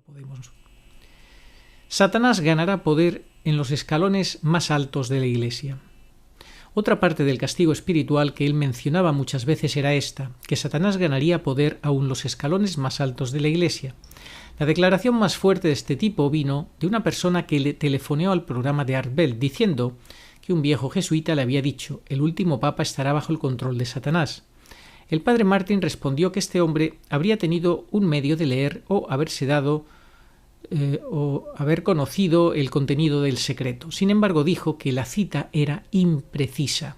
podemos. Satanás ganará poder en los escalones más altos de la Iglesia. Otra parte del castigo espiritual que él mencionaba muchas veces era esta, que Satanás ganaría poder aún los escalones más altos de la Iglesia. La declaración más fuerte de este tipo vino de una persona que le telefoneó al programa de Art Bell diciendo que un viejo jesuita le había dicho: el último papa estará bajo el control de Satanás. El padre Martin respondió que este hombre habría tenido un medio de leer o haberse dado o haber conocido el contenido del secreto. Sin embargo, dijo que la cita era imprecisa.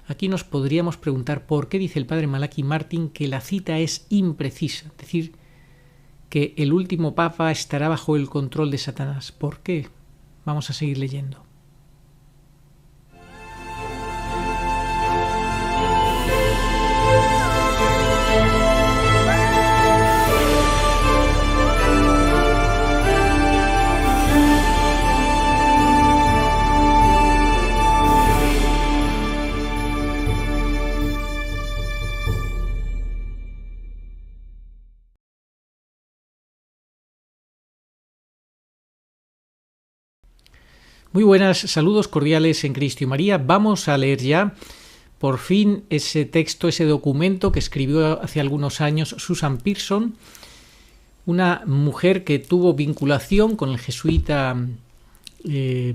Aquí nos podríamos preguntar por qué dice el padre Malachi Martin que la cita es imprecisa, es decir, que el último papa estará bajo el control de Satanás. ¿Por qué? Vamos a seguir leyendo. Muy buenas, saludos cordiales en Cristo y María. Vamos a leer ya, por fin, ese texto, ese documento que escribió hace algunos años Susan Pearson, una mujer que tuvo vinculación con el jesuita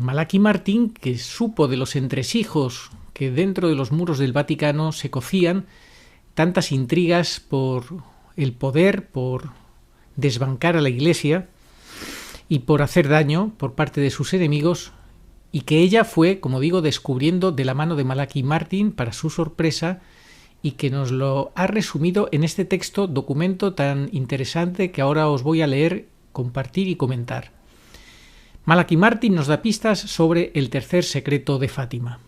Malachi Martin, que supo de los entresijos que dentro de los muros del Vaticano se cocían, tantas intrigas por el poder, por desbancar a la Iglesia y por hacer daño por parte de sus enemigos, y que ella fue, como digo, descubriendo de la mano de Malachi Martin para su sorpresa, y que nos lo ha resumido en este texto, documento tan interesante que ahora os voy a leer, compartir y comentar. Malachi Martin nos da pistas sobre el tercer secreto de Fátima.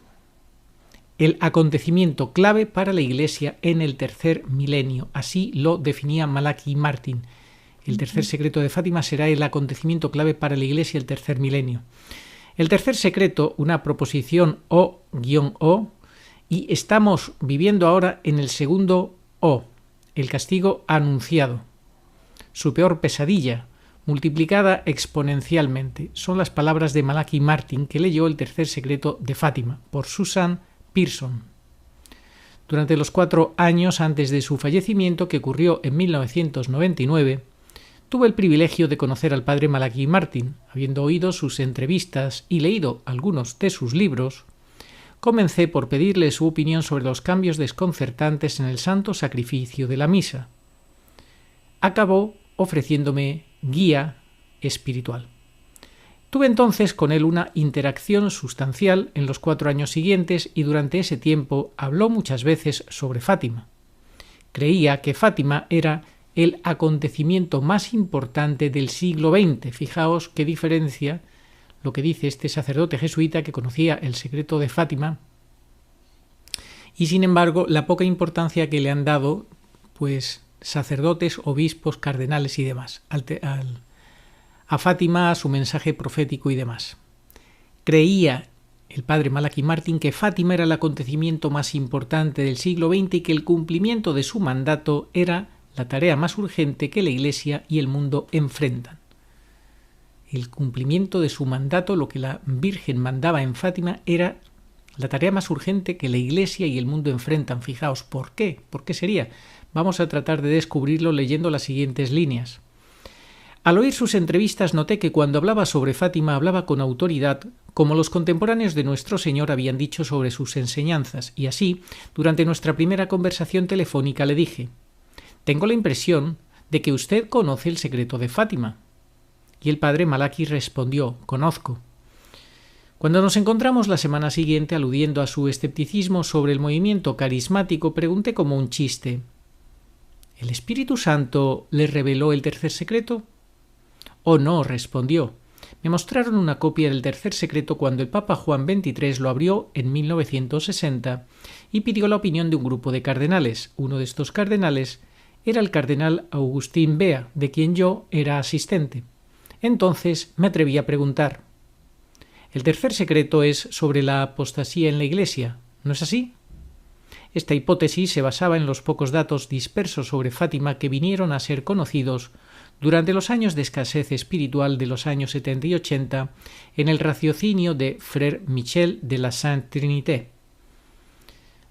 El acontecimiento clave para la Iglesia en el tercer milenio, así lo definía Malachi Martin. El tercer secreto de Fátima será el acontecimiento clave para la Iglesia el tercer milenio. El tercer secreto, una proposición O-O, y estamos viviendo ahora en el segundo O, el castigo anunciado. Su peor pesadilla, multiplicada exponencialmente. Son las palabras de Malachi Martin, que leyó el tercer secreto de Fátima, por Susan Pearson. Durante los 4 años antes de su fallecimiento, que ocurrió en 1999, tuve el privilegio de conocer al padre Malachi Martin. Habiendo oído sus entrevistas y leído algunos de sus libros, comencé por pedirle su opinión sobre los cambios desconcertantes en el santo sacrificio de la misa. Acabó ofreciéndome guía espiritual. Tuve entonces con él una interacción sustancial en los 4 años siguientes y durante ese tiempo habló muchas veces sobre Fátima. Creía que Fátima era el acontecimiento más importante del siglo XX. Fijaos qué diferencia lo que dice este sacerdote jesuita que conocía el secreto de Fátima y sin embargo la poca importancia que le han dado pues sacerdotes, obispos, cardenales y demás a Fátima, a su mensaje profético y demás. Creía el padre Malachi Martin que Fátima era el acontecimiento más importante del siglo XX y que el cumplimiento de su mandato era la tarea más urgente que la Iglesia y el mundo enfrentan. El cumplimiento de su mandato, lo que la Virgen mandaba en Fátima, era la tarea más urgente que la Iglesia y el mundo enfrentan. Fijaos, ¿por qué? ¿Por qué sería? Vamos a tratar de descubrirlo leyendo las siguientes líneas. Al oír sus entrevistas noté que cuando hablaba sobre Fátima hablaba con autoridad, como los contemporáneos de nuestro Señor habían dicho sobre sus enseñanzas, y así, durante nuestra primera conversación telefónica le dije: «Tengo la impresión de que usted conoce el secreto de Fátima». Y el padre Malachi respondió: «Conozco». Cuando nos encontramos la semana siguiente, aludiendo a su escepticismo sobre el movimiento carismático, pregunté como un chiste: ¿el Espíritu Santo le reveló el tercer secreto? «Oh no», respondió. «Me mostraron una copia del tercer secreto cuando el Papa Juan XXIII lo abrió en 1960 y pidió la opinión de un grupo de cardenales. Uno de estos cardenales era el cardenal Agustín Bea, de quien yo era asistente. Entonces me atreví a preguntar: el tercer secreto es sobre la apostasía en la Iglesia, ¿no es así?» Esta hipótesis se basaba en los pocos datos dispersos sobre Fátima que vinieron a ser conocidos durante los años de escasez espiritual de los años 70 y 80 en el raciocinio de Frère Michel de la Sainte Trinité.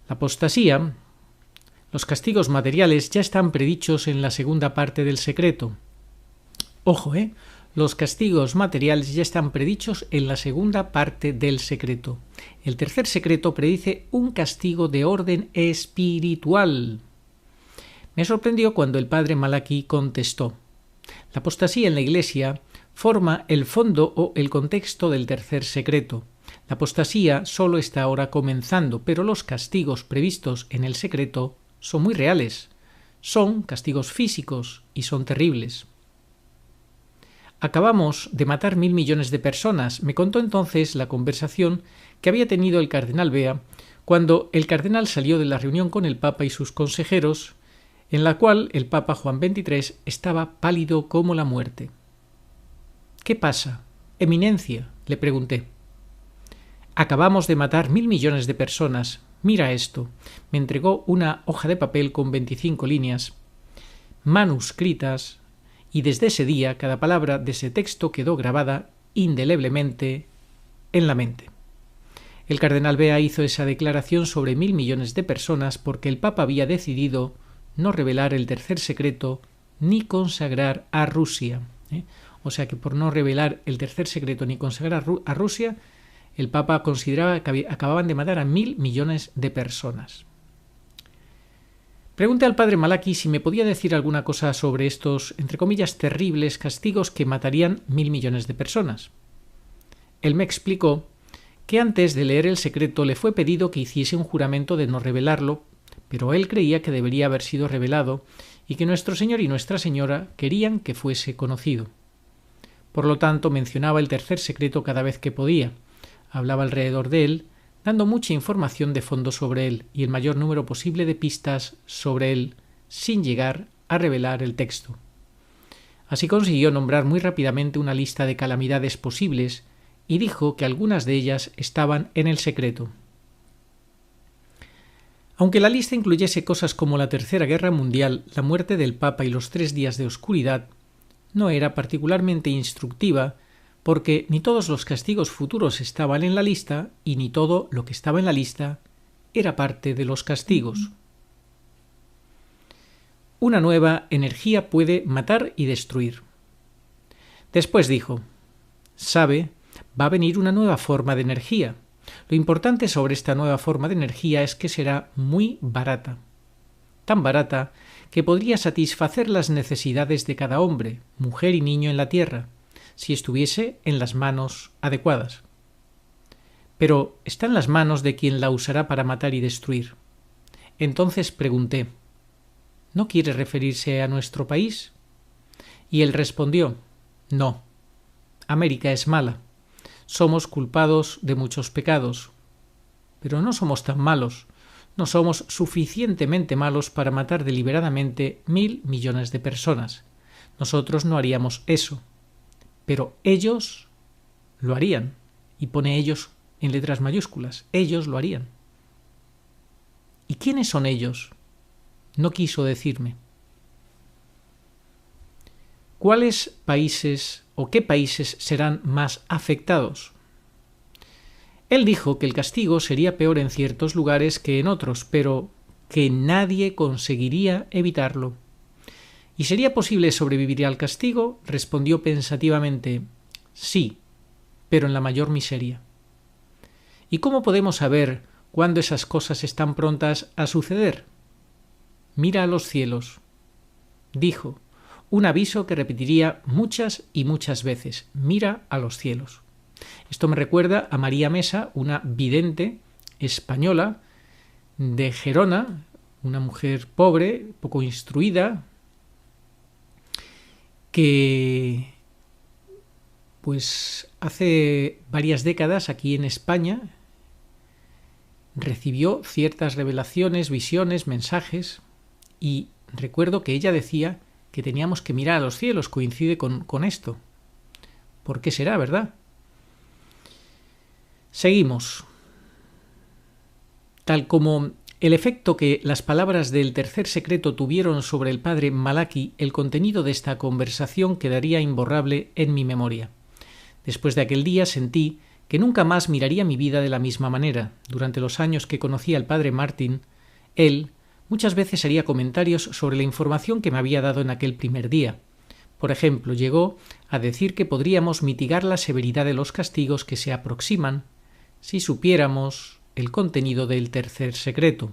La apostasía, los castigos materiales ya están predichos en la segunda parte del secreto. Ojo, los castigos materiales ya están predichos en la segunda parte del secreto. El tercer secreto predice un castigo de orden espiritual. Me sorprendió cuando el padre Malachi contestó: la apostasía en la Iglesia forma el fondo o el contexto del tercer secreto. La apostasía solo está ahora comenzando, pero los castigos previstos en el secreto son muy reales. Son castigos físicos y son terribles. Acabamos de matar 1.000 millones de personas, me contó entonces la conversación que había tenido el cardenal Bea cuando el cardenal salió de la reunión con el Papa y sus consejeros, en la cual el Papa Juan XXIII estaba pálido como la muerte. ¿Qué pasa, Eminencia?, le pregunté. Acabamos de matar 1.000 millones de personas. Mira esto. Me entregó una hoja de papel con 25 líneas manuscritas, y desde ese día cada palabra de ese texto quedó grabada indeleblemente en la mente. El cardenal Bea hizo esa declaración sobre 1.000 millones de personas porque el Papa había decidido no revelar el tercer secreto ni consagrar a Rusia. O sea que por no revelar el tercer secreto ni consagrar a Rusia, el Papa consideraba que acababan de matar a 1.000 millones de personas. Pregunté al padre Malachi si me podía decir alguna cosa sobre estos, entre comillas, terribles castigos que matarían 1.000 millones de personas. Él me explicó que antes de leer el secreto le fue pedido que hiciese un juramento de no revelarlo, pero él creía que debería haber sido revelado y que nuestro Señor y Nuestra Señora querían que fuese conocido. Por lo tanto, mencionaba el tercer secreto cada vez que podía, hablaba alrededor de él, dando mucha información de fondo sobre él y el mayor número posible de pistas sobre él, sin llegar a revelar el texto. Así consiguió nombrar muy rápidamente una lista de calamidades posibles y dijo que algunas de ellas estaban en el secreto. Aunque la lista incluyese cosas como la Tercera Guerra Mundial, la muerte del Papa y los 3 días de oscuridad, no era particularmente instructiva porque ni todos los castigos futuros estaban en la lista y ni todo lo que estaba en la lista era parte de los castigos. Una nueva energía puede matar y destruir. Después dijo: ¿sabe? Va a venir una nueva forma de energía. Lo importante sobre esta nueva forma de energía es que será muy barata. Tan barata que podría satisfacer las necesidades de cada hombre, mujer y niño en la tierra, si estuviese en las manos adecuadas. Pero está en las manos de quien la usará para matar y destruir. Entonces pregunté: ¿no quiere referirse a nuestro país? Y él respondió: no, América es mala. Somos culpados de muchos pecados, pero no somos tan malos, no somos suficientemente malos para matar deliberadamente 1.000 millones de personas. Nosotros no haríamos eso, pero ellos lo harían, y pone ellos en letras mayúsculas, ellos lo harían. ¿Y quiénes son ellos? No quiso decirme. ¿Cuáles países o qué países serán más afectados? Él dijo que el castigo sería peor en ciertos lugares que en otros, pero que nadie conseguiría evitarlo. ¿Y sería posible sobrevivir al castigo? Respondió pensativamente: sí, pero en la mayor miseria. ¿Y cómo podemos saber cuándo esas cosas están prontas a suceder? Mira a los cielos. Dijo, un aviso que repetiría muchas y muchas veces: mira a los cielos. Esto me recuerda a María Mesa, una vidente española de Gerona, una mujer pobre, poco instruida, que pues hace varias décadas aquí en España recibió ciertas revelaciones, visiones, mensajes, y recuerdo que ella decía que teníamos que mirar a los cielos. Coincide con esto. ¿Por qué será, verdad? Seguimos. Tal como El efecto que las palabras del tercer secreto tuvieron sobre el padre Malachi, el contenido de esta conversación quedaría imborrable en mi memoria. Después de aquel día sentí que nunca más miraría mi vida de la misma manera. Durante los años que conocí al padre Martin, él muchas veces haría comentarios sobre la información que me había dado en aquel primer día. Por ejemplo, llegó a decir que podríamos mitigar la severidad de los castigos que se aproximan si supiéramos el contenido del tercer secreto.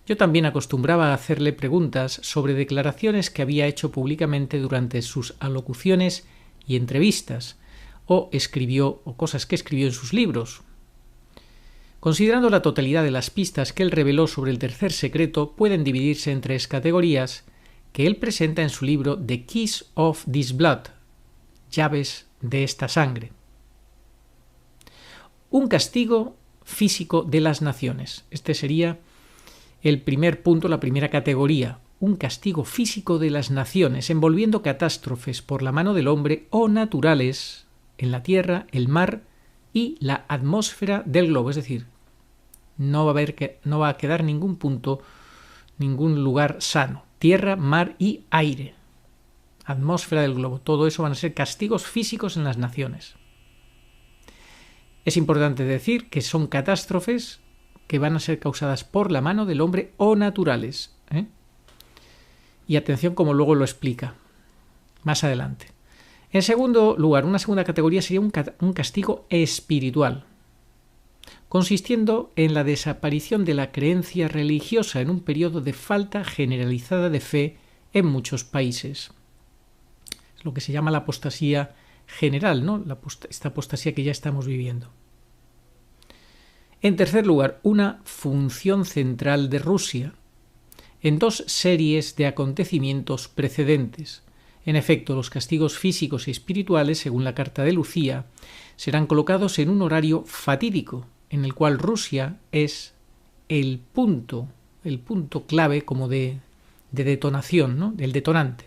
Yo también acostumbraba a hacerle preguntas sobre declaraciones que había hecho públicamente durante sus alocuciones y entrevistas, o cosas que escribió en sus libros. Considerando la totalidad de las pistas que él reveló sobre el tercer secreto, pueden dividirse en 3 categorías que él presenta en su libro The Keys of This Blood, llaves de esta sangre. Un castigo físico de las naciones. Este sería el primer punto, la primera categoría. Un castigo físico de las naciones, envolviendo catástrofes por la mano del hombre o naturales en la tierra, el mar y la atmósfera del globo. Es decir, no va a quedar ningún punto, ningún lugar sano. Tierra, mar y aire. Atmósfera del globo. Todo eso van a ser castigos físicos en las naciones. Es importante decir que son catástrofes que van a ser causadas por la mano del hombre o naturales. Y atención como luego lo explica más adelante. En segundo lugar, una segunda categoría sería un castigo espiritual, consistiendo en la desaparición de la creencia religiosa en un periodo de falta generalizada de fe en muchos países. Es lo que se llama la apostasía general, ¿no? Esta apostasía que ya estamos viviendo. En tercer lugar, una función central de Rusia en 2 series de acontecimientos precedentes. En efecto, los castigos físicos y espirituales, según la carta de Lucía, serán colocados en un horario fatídico, en el cual Rusia es el punto clave como de detonación, ¿no? El detonante.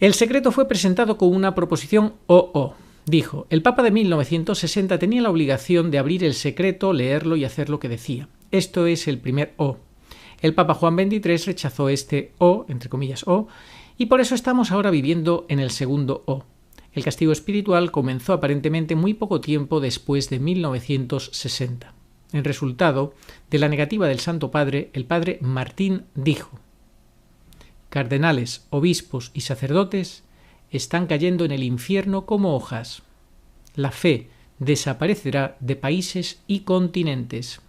El secreto fue presentado como una proposición OO. Dijo, el Papa de 1960 tenía la obligación de abrir el secreto, leerlo y hacer lo que decía. Esto es el primer O. El Papa Juan XXIII rechazó este O, entre comillas O, y por eso estamos ahora viviendo en el segundo O. El castigo espiritual comenzó aparentemente muy poco tiempo después de 1960. En resultado de la negativa del Santo Padre, el padre Martín dijo, cardenales, obispos y sacerdotes están cayendo en el infierno como hojas. La fe desaparecerá de países y continentes.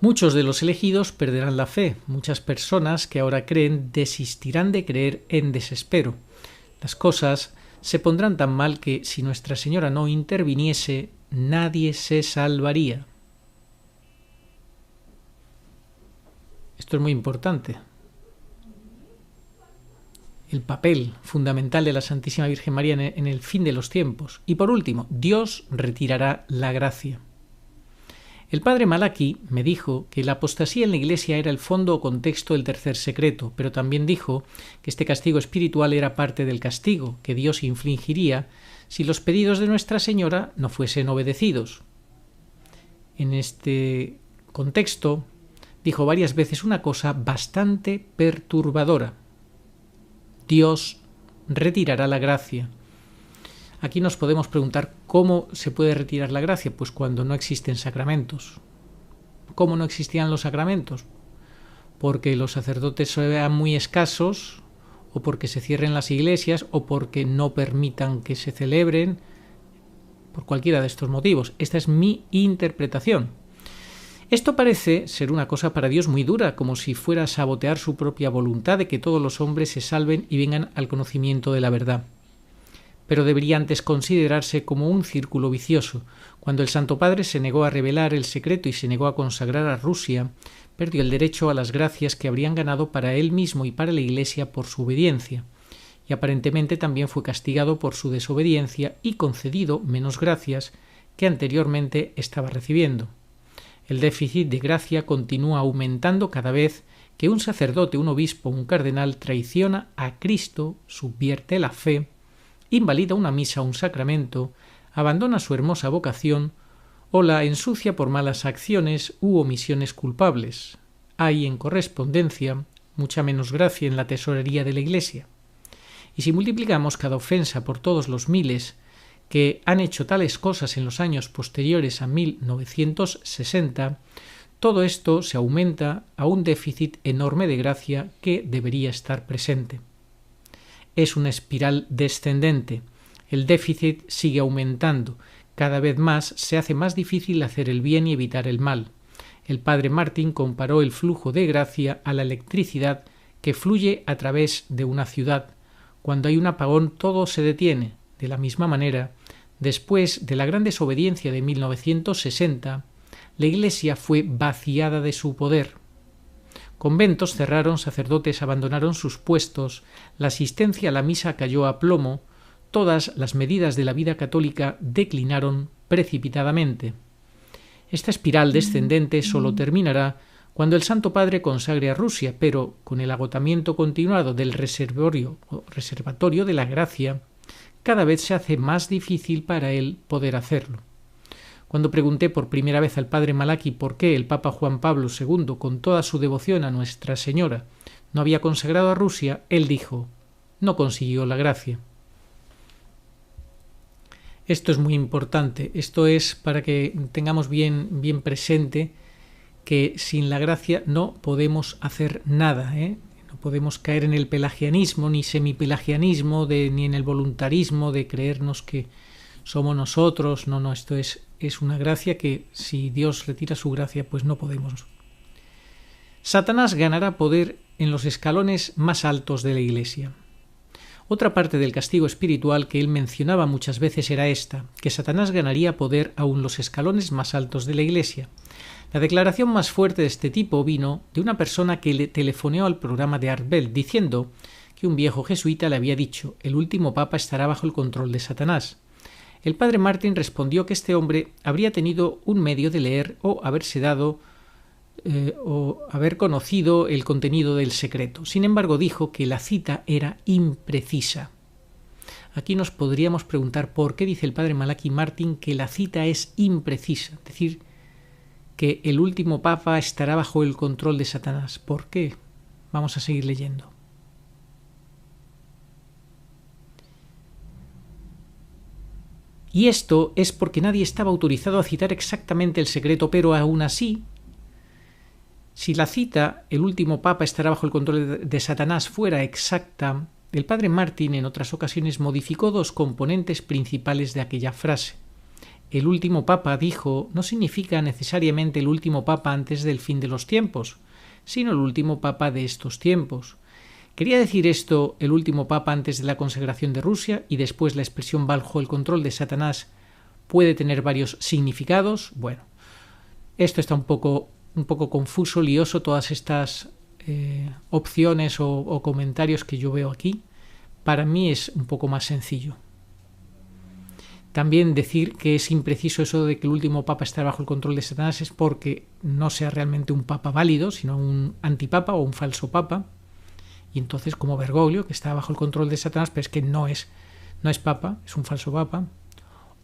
Muchos de los elegidos perderán la fe. Muchas personas que ahora creen desistirán de creer en desespero. Las cosas se pondrán tan mal que si Nuestra Señora no interviniese, nadie se salvaría. Esto es muy importante. El papel fundamental de la Santísima Virgen María en el fin de los tiempos. Y por último, Dios retirará la gracia. El padre Malachi me dijo que la apostasía en la Iglesia era el fondo o contexto del tercer secreto, pero también dijo que este castigo espiritual era parte del castigo que Dios infligiría si los pedidos de Nuestra Señora no fuesen obedecidos. En este contexto dijo varias veces una cosa bastante perturbadora. Dios retirará la gracia. Aquí nos podemos preguntar cómo se puede retirar la gracia, pues cuando no existen sacramentos. ¿Cómo no existían los sacramentos? Porque los sacerdotes sean muy escasos, o porque se cierren las iglesias, o porque no permitan que se celebren, por cualquiera de estos motivos. Esta es mi interpretación. Esto parece ser una cosa para Dios muy dura, como si fuera a sabotear su propia voluntad de que todos los hombres se salven y vengan al conocimiento de la verdad. Pero debería antes considerarse como un círculo vicioso. Cuando el Santo Padre se negó a revelar el secreto y se negó a consagrar a Rusia, perdió el derecho a las gracias que habrían ganado para él mismo y para la Iglesia por su obediencia, y aparentemente también fue castigado por su desobediencia y concedido menos gracias que anteriormente estaba recibiendo. El déficit de gracia continúa aumentando cada vez que un sacerdote, un obispo, un cardenal traiciona a Cristo, subvierte la fe, invalida una misa o un sacramento, abandona su hermosa vocación o la ensucia por malas acciones u omisiones culpables. Hay, en correspondencia, mucha menos gracia en la tesorería de la Iglesia. Y si multiplicamos cada ofensa por todos los miles que han hecho tales cosas en los años posteriores a 1960, todo esto se aumenta a un déficit enorme de gracia que debería estar presente. Es una espiral descendente. El déficit sigue aumentando. Cada vez más se hace más difícil hacer el bien y evitar el mal. El padre Martin comparó el flujo de gracia a la electricidad que fluye a través de una ciudad. Cuando hay un apagón todo se detiene. De la misma manera, después de la gran desobediencia de 1960, la Iglesia fue vaciada de su poder. Conventos cerraron, sacerdotes abandonaron sus puestos, la asistencia a la misa cayó a plomo, todas las medidas de la vida católica declinaron precipitadamente. Esta espiral descendente solo terminará cuando el Santo Padre consagre a Rusia, pero con el agotamiento continuado del reservatorio de la gracia, cada vez se hace más difícil para él poder hacerlo. Cuando pregunté por primera vez al padre Malachi por qué el Papa Juan Pablo II, con toda su devoción a Nuestra Señora, no había consagrado a Rusia, él dijo: no consiguió la gracia. Esto es muy importante, esto es para que tengamos bien presente que sin la gracia no podemos hacer nada, No podemos caer en el pelagianismo ni semipelagianismo, ni en el voluntarismo de creernos que somos nosotros. No, esto es una gracia que si Dios retira su gracia, pues no podemos. Satanás ganará poder en los escalones más altos de la Iglesia. Otra parte del castigo espiritual que él mencionaba muchas veces era esta, que Satanás ganaría poder aún en los escalones más altos de la Iglesia. La declaración más fuerte de este tipo vino de una persona que le telefoneó al programa de Art Bell diciendo que un viejo jesuita le había dicho: el último papa estará bajo el control de Satanás. El padre Martin respondió que este hombre habría tenido un medio de leer o haberse dado o haber conocido el contenido del secreto. Sin embargo, dijo que la cita era imprecisa. Aquí nos podríamos preguntar por qué dice el padre Malachi Martin que la cita es imprecisa, es decir, que el último papa estará bajo el control de Satanás. ¿Por qué? Vamos a seguir leyendo. Y esto es porque nadie estaba autorizado a citar exactamente el secreto, pero aún así, si la cita, el último papa estará bajo el control de Satanás, fuera exacta, el padre Martin en otras ocasiones modificó dos componentes principales de aquella frase. El último papa, dijo, no significa necesariamente el último papa antes del fin de los tiempos, sino el último papa de estos tiempos. Quería decir esto el último papa antes de la consagración de Rusia, y después la expresión bajo el control de Satanás puede tener varios significados. Bueno, esto está un poco confuso, lioso, todas estas opciones o comentarios que yo veo aquí. Para mí es un poco más sencillo. También decir que es impreciso eso de que el último papa estará bajo el control de Satanás es porque no sea realmente un papa válido, sino un antipapa o un falso papa. Y entonces, como Bergoglio, que está bajo el control de Satanás, pero es que no es papa, es un falso papa.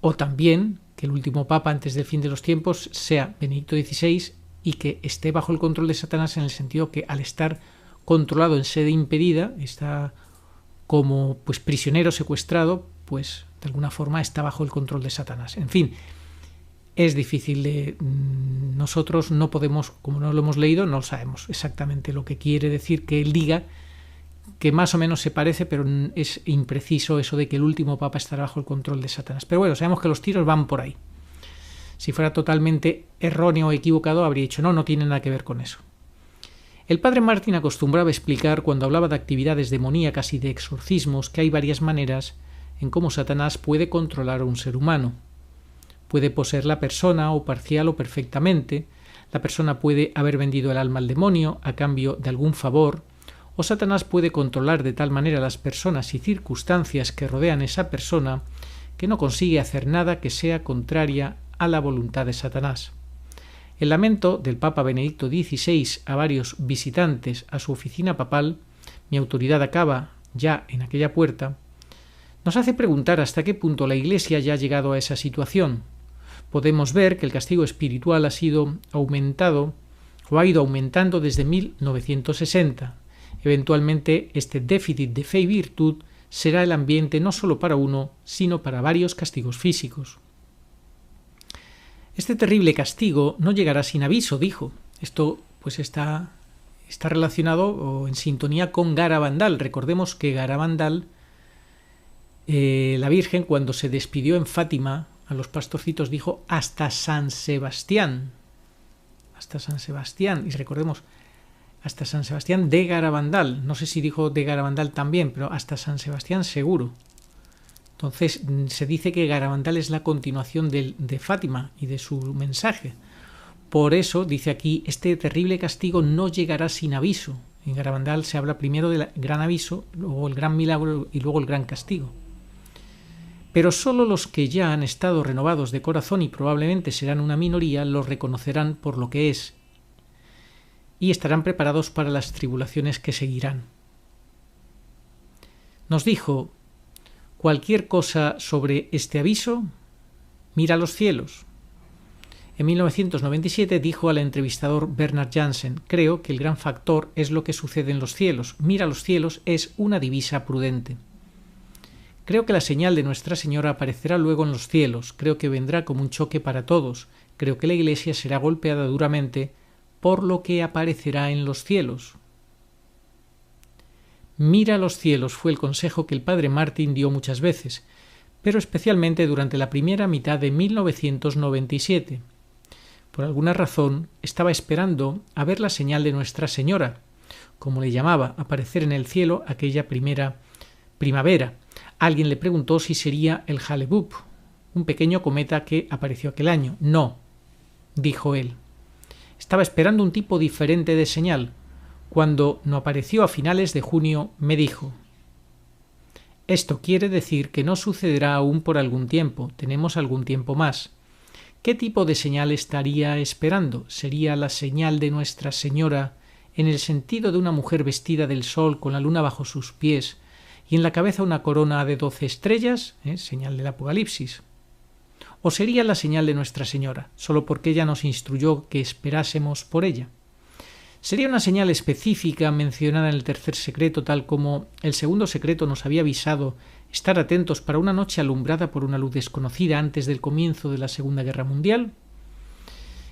O también que el último papa antes del fin de los tiempos sea Benedicto XVI y que esté bajo el control de Satanás en el sentido que al estar controlado en sede impedida, está como prisionero secuestrado, pues de alguna forma está bajo el control de Satanás. En fin, es difícil nosotros no podemos, como no lo hemos leído, no sabemos exactamente lo que quiere decir que él diga, que más o menos se parece, pero es impreciso eso de que el último papa estará bajo el control de Satanás. Pero bueno, sabemos que los tiros van por ahí. Si fuera totalmente erróneo o equivocado, habría dicho no tiene nada que ver con eso. El padre Martin acostumbraba a explicar, cuando hablaba de actividades demoníacas y de exorcismos, que hay varias maneras en cómo Satanás puede controlar a un ser humano. Puede poseer la persona o parcial o perfectamente, la persona puede haber vendido el alma al demonio a cambio de algún favor, o Satanás puede controlar de tal manera las personas y circunstancias que rodean a esa persona que no consigue hacer nada que sea contraria a la voluntad de Satanás. El lamento del Papa Benedicto XVI a varios visitantes a su oficina papal, mi autoridad acaba ya en aquella puerta, nos hace preguntar hasta qué punto la Iglesia ya ha llegado a esa situación. podemos ver que el castigo espiritual ha ido aumentando desde 1960. Eventualmente, este déficit de fe y virtud será el ambiente no solo para uno, sino para varios castigos físicos. Este terrible castigo no llegará sin aviso, dijo. Esto pues está relacionado o en sintonía con Garabandal. Recordemos que Garabandal, la Virgen, cuando se despidió en Fátima a los pastorcitos, dijo hasta San Sebastián. Hasta San Sebastián. Y recordemos, hasta San Sebastián de Garabandal. No sé si dijo de Garabandal también, pero hasta San Sebastián seguro. Entonces se dice que Garabandal es la continuación de Fátima y de su mensaje. Por eso dice aquí, este terrible castigo no llegará sin aviso. En Garabandal se habla primero del gran aviso, luego el gran milagro y luego el gran castigo. Pero solo los que ya han estado renovados de corazón, y probablemente serán una minoría, lo reconocerán por lo que es y estarán preparados para las tribulaciones que seguirán. Nos dijo: cualquier cosa sobre este aviso, mira los cielos. En 1997 dijo al entrevistador Bernard Jansen: creo que el gran factor es lo que sucede en los cielos. Mira los cielos es una divisa prudente. Creo que la señal de Nuestra Señora aparecerá luego en los cielos. Creo que vendrá como un choque para todos. Creo que la Iglesia será golpeada duramente por lo que aparecerá en los cielos. Mira los cielos fue el consejo que el padre Martin dio muchas veces, pero especialmente durante la primera mitad de 1997. Por alguna razón estaba esperando a ver la señal de Nuestra Señora, como le llamaba, aparecer en el cielo aquella primera primavera. Alguien le preguntó si sería el Hale-Bopp, un pequeño cometa que apareció aquel año. No, dijo él. Estaba esperando un tipo diferente de señal. Cuando no apareció a finales de junio, me dijo: esto quiere decir que no sucederá aún por algún tiempo, tenemos algún tiempo más. ¿Qué tipo de señal estaría esperando? ¿Sería la señal de Nuestra Señora en el sentido de una mujer vestida del sol con la luna bajo sus pies y en la cabeza una corona de 12 estrellas, señal del Apocalipsis? ¿O sería la señal de Nuestra Señora, solo porque ella nos instruyó que esperásemos por ella? Sería una señal específica mencionada en el tercer secreto, tal como el segundo secreto nos había avisado estar atentos para una noche alumbrada por una luz desconocida antes del comienzo de la Segunda Guerra Mundial.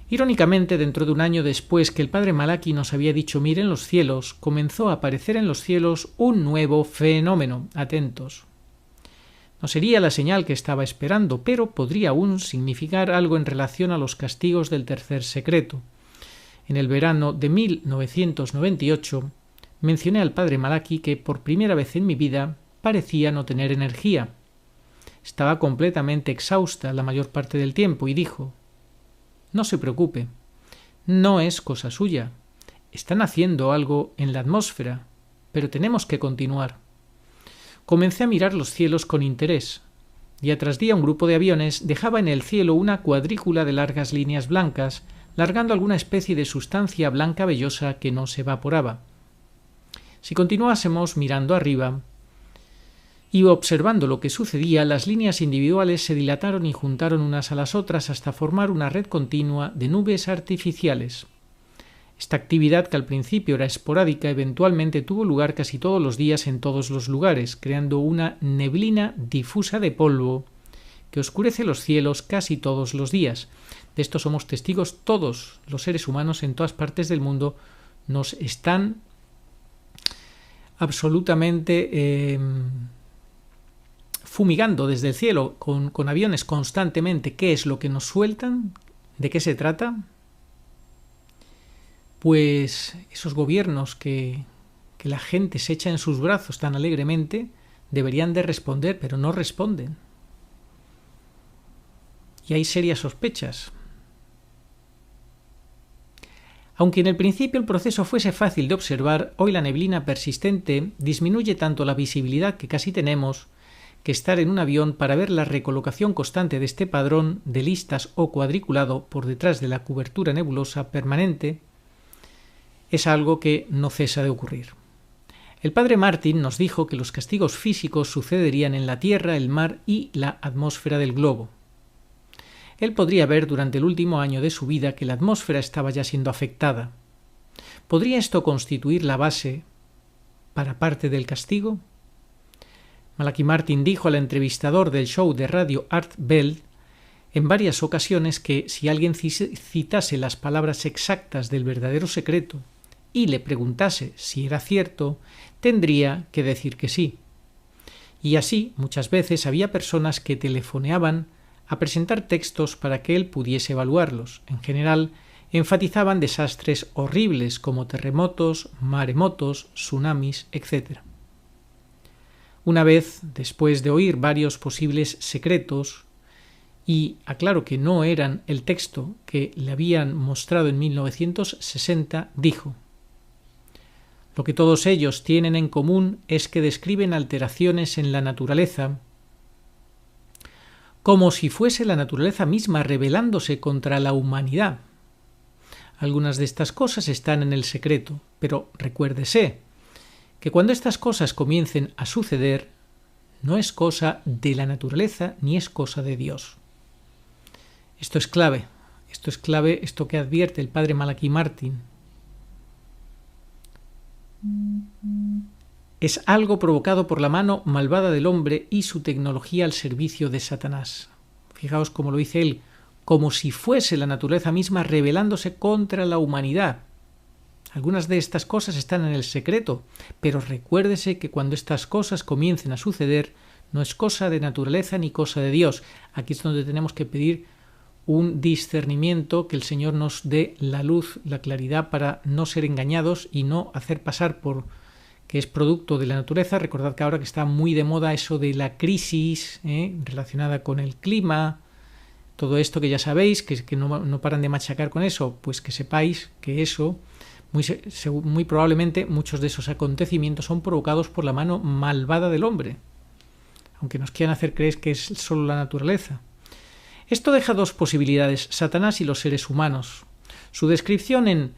Irónicamente, dentro de un año después que el padre Malaki nos había dicho miren los cielos, comenzó a aparecer en los cielos un nuevo fenómeno. Atentos. No sería la señal que estaba esperando, pero podría aún significar algo en relación a los castigos del tercer secreto. En el verano de 1998 mencioné al padre Malaki que por primera vez en mi vida parecía no tener energía. Estaba completamente exhausta la mayor parte del tiempo y dijo: no se preocupe, no es cosa suya. Están haciendo algo en la atmósfera, pero tenemos que continuar. Comencé a mirar los cielos con interés. Día tras día un grupo de aviones dejaba en el cielo una cuadrícula de largas líneas blancas, largando alguna especie de sustancia blanca vellosa que no se evaporaba. Si continuásemos mirando arriba y observando lo que sucedía, las líneas individuales se dilataron y juntaron unas a las otras hasta formar una red continua de nubes artificiales. Esta actividad, que al principio era esporádica, eventualmente tuvo lugar casi todos los días en todos los lugares, creando una neblina difusa de polvo que oscurece los cielos casi todos los días. De esto somos testigos todos los seres humanos en todas partes del mundo. Nos están absolutamente fumigando desde el cielo con aviones constantemente. ¿Qué es lo que nos sueltan? ¿De qué se trata? Pues esos gobiernos que la gente se echa en sus brazos tan alegremente deberían de responder, pero no responden. Y hay serias sospechas. Aunque en el principio el proceso fuese fácil de observar, hoy la neblina persistente disminuye tanto la visibilidad que casi tenemos que estar en un avión para ver la recolocación constante de este padrón de listas o cuadriculado por detrás de la cobertura nebulosa permanente es algo que no cesa de ocurrir. El padre Martin nos dijo que los castigos físicos sucederían en la tierra, el mar y la atmósfera del globo. él podría ver durante el último año de su vida que la atmósfera estaba ya siendo afectada. ¿Podría esto constituir la base para parte del castigo? Malachi Martin dijo al entrevistador del show de radio Art Bell en varias ocasiones que si alguien citase las palabras exactas del verdadero secreto y le preguntase si era cierto, tendría que decir que sí. Y así, muchas veces había personas que telefoneaban a presentar textos para que él pudiese evaluarlos. En general, enfatizaban desastres horribles como terremotos, maremotos, tsunamis, etc. Una vez, después de oír varios posibles secretos, y aclaro que no eran el texto que le habían mostrado en 1960, dijo: lo que todos ellos tienen en común es que describen alteraciones en la naturaleza, como si fuese la naturaleza misma rebelándose contra la humanidad. Algunas de estas cosas están en el secreto, pero recuérdese que cuando estas cosas comiencen a suceder, no es cosa de la naturaleza ni es cosa de Dios. Esto es clave, esto que advierte el padre Malachi Martin. Es algo provocado por la mano malvada del hombre y su tecnología al servicio de Satanás. Fijaos cómo lo dice él, como si fuese la naturaleza misma rebelándose contra la humanidad. Algunas de estas cosas están en el secreto, pero recuérdese que cuando estas cosas comiencen a suceder, no es cosa de naturaleza ni cosa de Dios. Aquí es donde tenemos que pedir un discernimiento, que el Señor nos dé la luz, la claridad para no ser engañados y no hacer pasar por que es producto de la naturaleza. Recordad que ahora que está muy de moda eso de la crisis relacionada con el clima, todo esto que ya sabéis, que no paran de machacar con eso, pues que sepáis que eso, muy probablemente muchos de esos acontecimientos son provocados por la mano malvada del hombre, aunque nos quieran hacer creer que es solo la naturaleza. Esto deja dos posibilidades: Satanás y los seres humanos. Su descripción en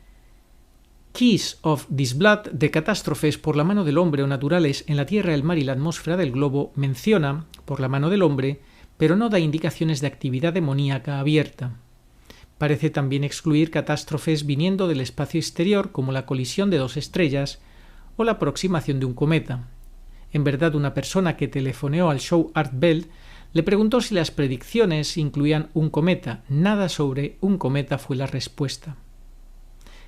Keys of this Blood de catástrofes por la mano del hombre o naturales en la tierra, el mar y la atmósfera del globo menciona por la mano del hombre, pero no da indicaciones de actividad demoníaca abierta. Parece también excluir catástrofes viniendo del espacio exterior, como la colisión de dos estrellas o la aproximación de un cometa. En verdad, una persona que telefoneó al show Art Bell le preguntó si las predicciones incluían un cometa. Nada sobre un cometa fue la respuesta.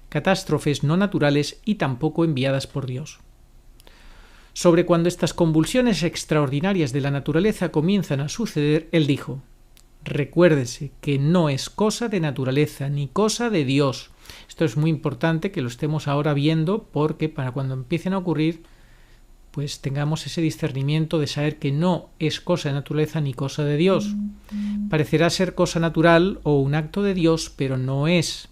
Catástrofes no naturales y tampoco enviadas por Dios. Sobre cuando estas convulsiones extraordinarias de la naturaleza comienzan a suceder, él dijo: recuérdese que no es cosa de naturaleza ni cosa de Dios. Esto es muy importante que lo estemos ahora viendo, porque para cuando empiecen a ocurrir, pues tengamos ese discernimiento de saber que no es cosa de naturaleza ni cosa de Dios. Parecerá ser cosa natural o un acto de Dios, pero no es.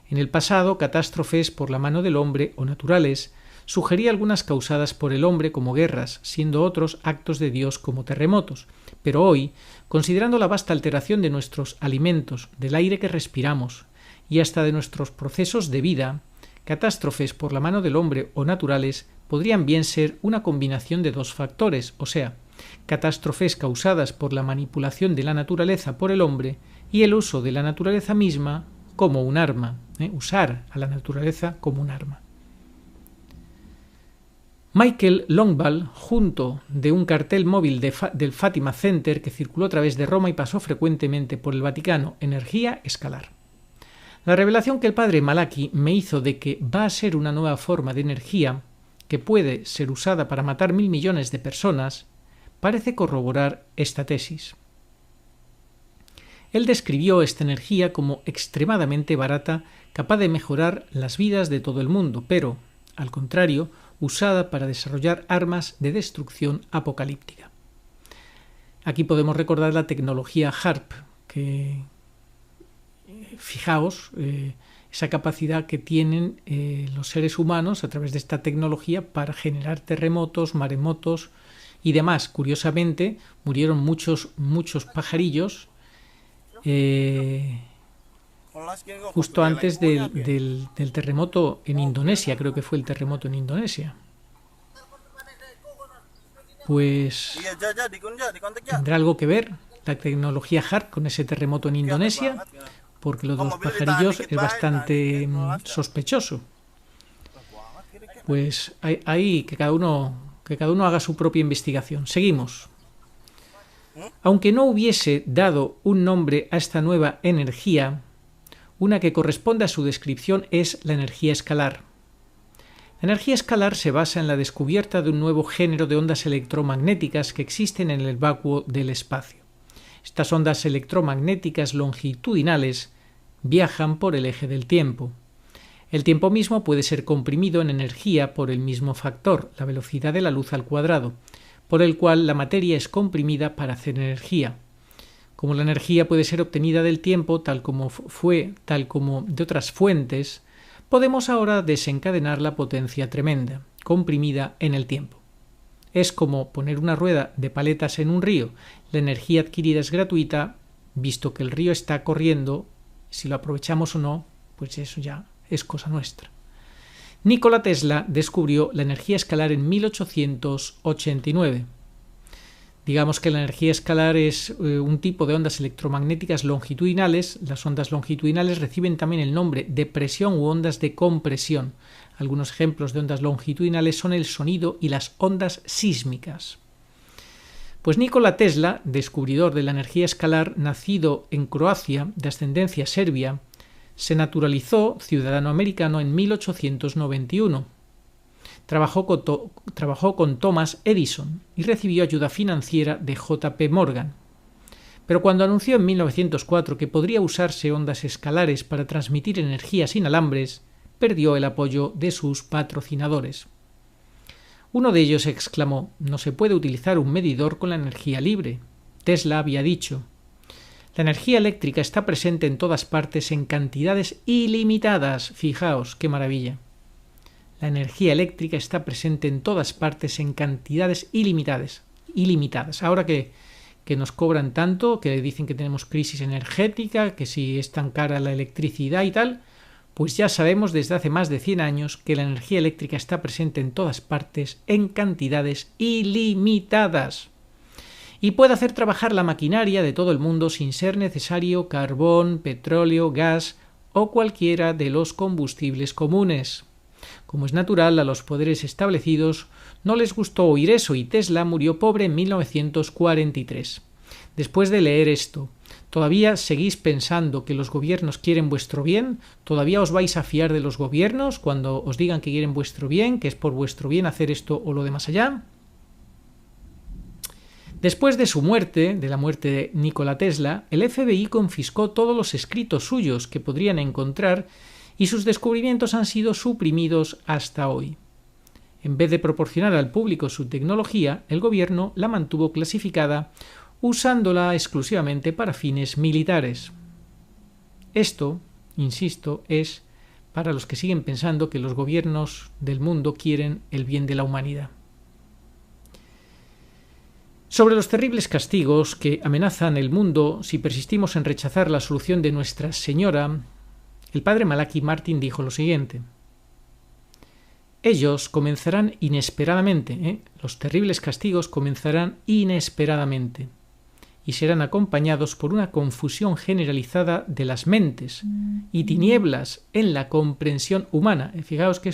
En el pasado, catástrofes por la mano del hombre o naturales sugería algunas causadas por el hombre como guerras, siendo otros actos de Dios como terremotos. Pero hoy, considerando la vasta alteración de nuestros alimentos, del aire que respiramos y hasta de nuestros procesos de vida, catástrofes por la mano del hombre o naturales podrían bien ser una combinación de dos factores, o sea, catástrofes causadas por la manipulación de la naturaleza por el hombre y el uso de la naturaleza misma como un arma, usar a la naturaleza como un arma. Michael Longball, junto de un cartel móvil del Fatima Center que circuló a través de Roma y pasó frecuentemente por el Vaticano, energía escalar. La revelación que el padre Malachi me hizo de que va a ser una nueva forma de energía que puede ser usada para matar 1.000 millones de personas, parece corroborar esta tesis. Él describió esta energía como extremadamente barata, capaz de mejorar las vidas de todo el mundo, pero, al contrario, usada para desarrollar armas de destrucción apocalíptica. Aquí podemos recordar la tecnología HARP, que, fijaos, esa capacidad que tienen los seres humanos a través de esta tecnología para generar terremotos, maremotos y demás. Curiosamente, murieron muchos pajarillos justo antes del terremoto en Indonesia. Creo que fue el terremoto en Indonesia. Pues, ¿tendrá algo que ver la tecnología HARP con ese terremoto en Indonesia, porque lo de los pajarillos es bastante sospechoso. Pues ahí que cada uno haga su propia investigación. Seguimos. Aunque no hubiese dado un nombre a esta nueva energía, una que corresponde a su descripción es la energía escalar. La energía escalar se basa en la descubierta de un nuevo género de ondas electromagnéticas que existen en el vacuo del espacio. Estas ondas electromagnéticas longitudinales viajan por el eje del tiempo. El tiempo mismo puede ser comprimido en energía por el mismo factor, la velocidad de la luz al cuadrado, por el cual la materia es comprimida para hacer energía. Como la energía puede ser obtenida del tiempo tal como de otras fuentes, podemos ahora desencadenar la potencia tremenda, comprimida en el tiempo. Es como poner una rueda de paletas en un río. La energía adquirida es gratuita, visto que el río está corriendo. Si lo aprovechamos o no, pues eso ya es cosa nuestra. Nikola Tesla descubrió la energía escalar en 1889. Digamos que la energía escalar es un tipo de ondas electromagnéticas longitudinales. Las ondas longitudinales reciben también el nombre de presión u ondas de compresión. Algunos ejemplos de ondas longitudinales son el sonido y las ondas sísmicas. Pues Nikola Tesla, descubridor de la energía escalar, nacido en Croacia, de ascendencia serbia, se naturalizó ciudadano americano en 1891. Trabajó con Thomas Edison y recibió ayuda financiera de J.P. Morgan. Pero cuando anunció en 1904 que podría usarse ondas escalares para transmitir energía sin alambres, perdió el apoyo de sus patrocinadores. Uno de ellos exclamó: «No se puede utilizar un medidor con la energía libre». Tesla había dicho: «La energía eléctrica está presente en todas partes en cantidades ilimitadas». Fijaos, qué maravilla. La energía eléctrica está presente en todas partes en cantidades ilimitadas. Ahora que nos cobran tanto, que dicen que tenemos crisis energética, que si es tan cara la electricidad y tal, pues ya sabemos desde hace más de 100 años que la energía eléctrica está presente en todas partes en cantidades ilimitadas. Y puede hacer trabajar la maquinaria de todo el mundo sin ser necesario carbón, petróleo, gas o cualquiera de los combustibles comunes. Como es natural, a los poderes establecidos no les gustó oír eso y Tesla murió pobre en 1943. Después de leer esto, ¿todavía seguís pensando que los gobiernos quieren vuestro bien? ¿Todavía os vais a fiar de los gobiernos cuando os digan que quieren vuestro bien, que es por vuestro bien hacer esto o lo de más allá? Después de su muerte, de la muerte de Nikola Tesla, el FBI confiscó todos los escritos suyos que podrían encontrar y sus descubrimientos han sido suprimidos hasta hoy. En vez de proporcionar al público su tecnología, el gobierno la mantuvo clasificada usándola exclusivamente para fines militares. Esto, insisto, es para los que siguen pensando que los gobiernos del mundo quieren el bien de la humanidad. Sobre los terribles castigos que amenazan el mundo si persistimos en rechazar la solución de Nuestra Señora, el padre Malachi Martin dijo lo siguiente: ellos comenzarán inesperadamente, los terribles castigos comenzarán inesperadamente y serán acompañados por una confusión generalizada de las mentes y tinieblas en la comprensión humana. Fijaos que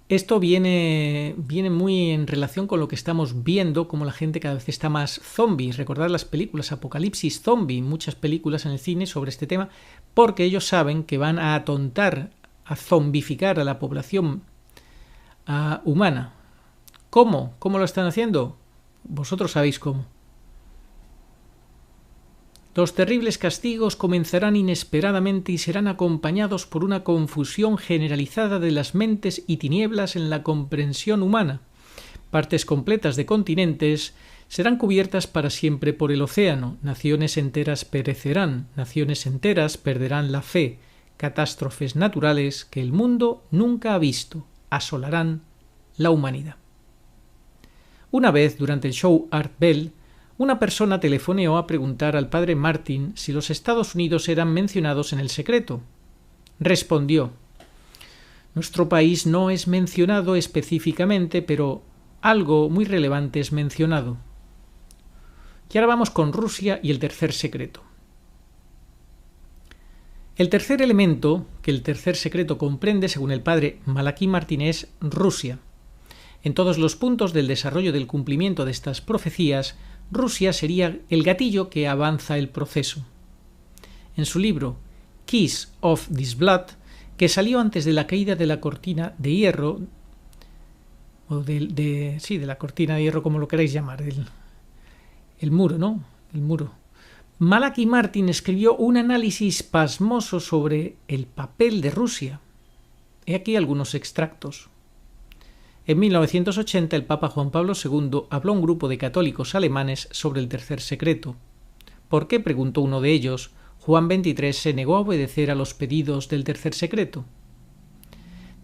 esto viene muy en relación con lo que estamos viendo, como la gente cada vez está más zombie. Recordad las películas Apocalipsis Zombie, muchas películas en el cine sobre este tema, porque ellos saben que van a atontar, a zombificar a la población humana. ¿Cómo? ¿Cómo lo están haciendo? Vosotros sabéis cómo. Los terribles castigos comenzarán inesperadamente y serán acompañados por una confusión generalizada de las mentes y tinieblas en la comprensión humana. Partes completas de continentes serán cubiertas para siempre por el océano. Naciones enteras perecerán, naciones enteras perderán la fe. Catástrofes naturales que el mundo nunca ha visto asolarán la humanidad. Una vez, durante el show Art Bell, una persona telefoneó a preguntar al padre Martin si los Estados Unidos eran mencionados en el secreto. Respondió: nuestro país no es mencionado específicamente, pero algo muy relevante es mencionado. Y ahora vamos con Rusia y el tercer secreto. El tercer elemento que el tercer secreto comprende, según el padre Malaquí Martín, es Rusia. En todos los puntos del desarrollo del cumplimiento de estas profecías, Rusia sería el gatillo que avanza el proceso. En su libro Kiss of This Blood, que salió antes de la caída de la cortina de hierro, o de la cortina de hierro, como lo queráis llamar, el muro, ¿no? El muro. Malaquí Martín escribió un análisis pasmoso sobre el papel de Rusia. He aquí algunos extractos. En 1980 el Papa Juan Pablo II habló a un grupo de católicos alemanes sobre el tercer secreto. ¿Por qué?, preguntó uno de ellos, Juan XXIII se negó a obedecer a los pedidos del tercer secreto.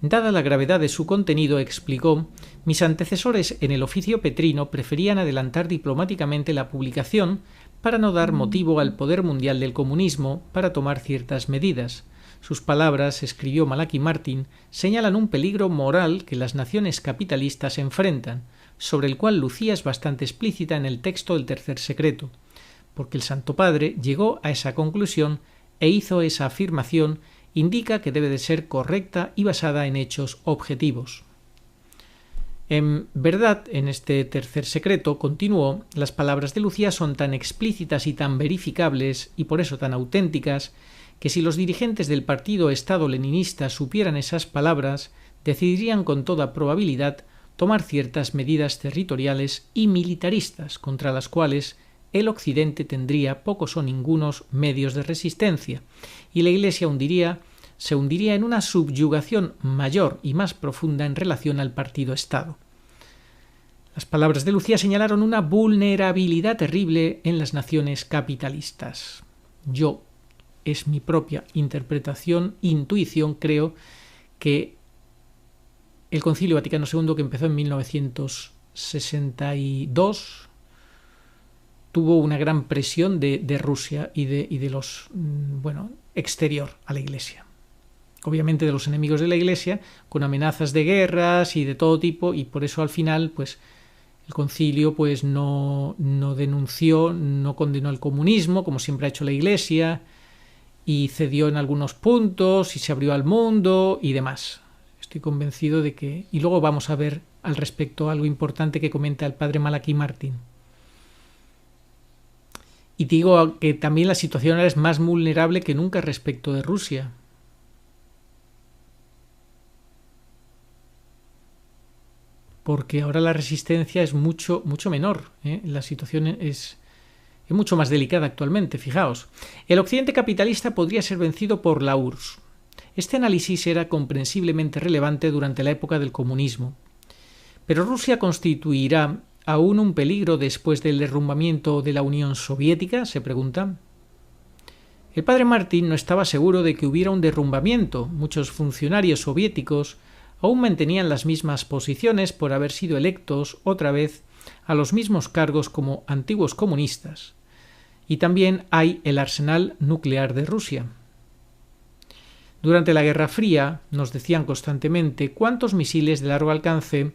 Dada la gravedad de su contenido, explicó, mis antecesores en el oficio petrino preferían adelantar diplomáticamente la publicación para no dar motivo al poder mundial del comunismo para tomar ciertas medidas. Sus palabras, escribió Malaquí Martín, señalan un peligro moral que las naciones capitalistas enfrentan, sobre el cual Lucía es bastante explícita en el texto del tercer secreto, porque el Santo Padre llegó a esa conclusión e hizo esa afirmación, indica que debe de ser correcta y basada en hechos objetivos. En verdad, en este tercer secreto, continuó, las palabras de Lucía son tan explícitas y tan verificables, y por eso tan auténticas, que si los dirigentes del partido Estado-Leninista supieran esas palabras, decidirían con toda probabilidad tomar ciertas medidas territoriales y militaristas, contra las cuales el Occidente tendría pocos o ningunos medios de resistencia, y la Iglesia se hundiría en una subyugación mayor y más profunda en relación al partido-Estado. Las palabras de Lucía señalaron una vulnerabilidad terrible en las naciones capitalistas. Es mi propia interpretación, intuición, creo que el Concilio Vaticano II, que empezó en 1962, tuvo una gran presión de Rusia y de los, exterior a la Iglesia. Obviamente de los enemigos de la Iglesia, con amenazas de guerras y de todo tipo, y por eso al final, el concilio no denunció, no condenó el comunismo, como siempre ha hecho la Iglesia, y cedió en algunos puntos, y se abrió al mundo, y demás. Estoy convencido de que... Y luego vamos a ver al respecto algo importante que comenta el padre Malaquí Martín. Y digo que también la situación ahora es más vulnerable que nunca respecto de Rusia. Porque ahora la resistencia es mucho menor. La situación es mucho más delicada actualmente, fijaos. El occidente capitalista podría ser vencido por la URSS. Este análisis era comprensiblemente relevante durante la época del comunismo. Pero Rusia constituirá aún un peligro después del derrumbamiento de la Unión Soviética, se pregunta. El padre Martín no estaba seguro de que hubiera un derrumbamiento. Muchos funcionarios soviéticos aún mantenían las mismas posiciones por haber sido electos otra vez a los mismos cargos como antiguos comunistas. Y también hay el arsenal nuclear de Rusia. Durante la Guerra Fría nos decían constantemente cuántos misiles de largo alcance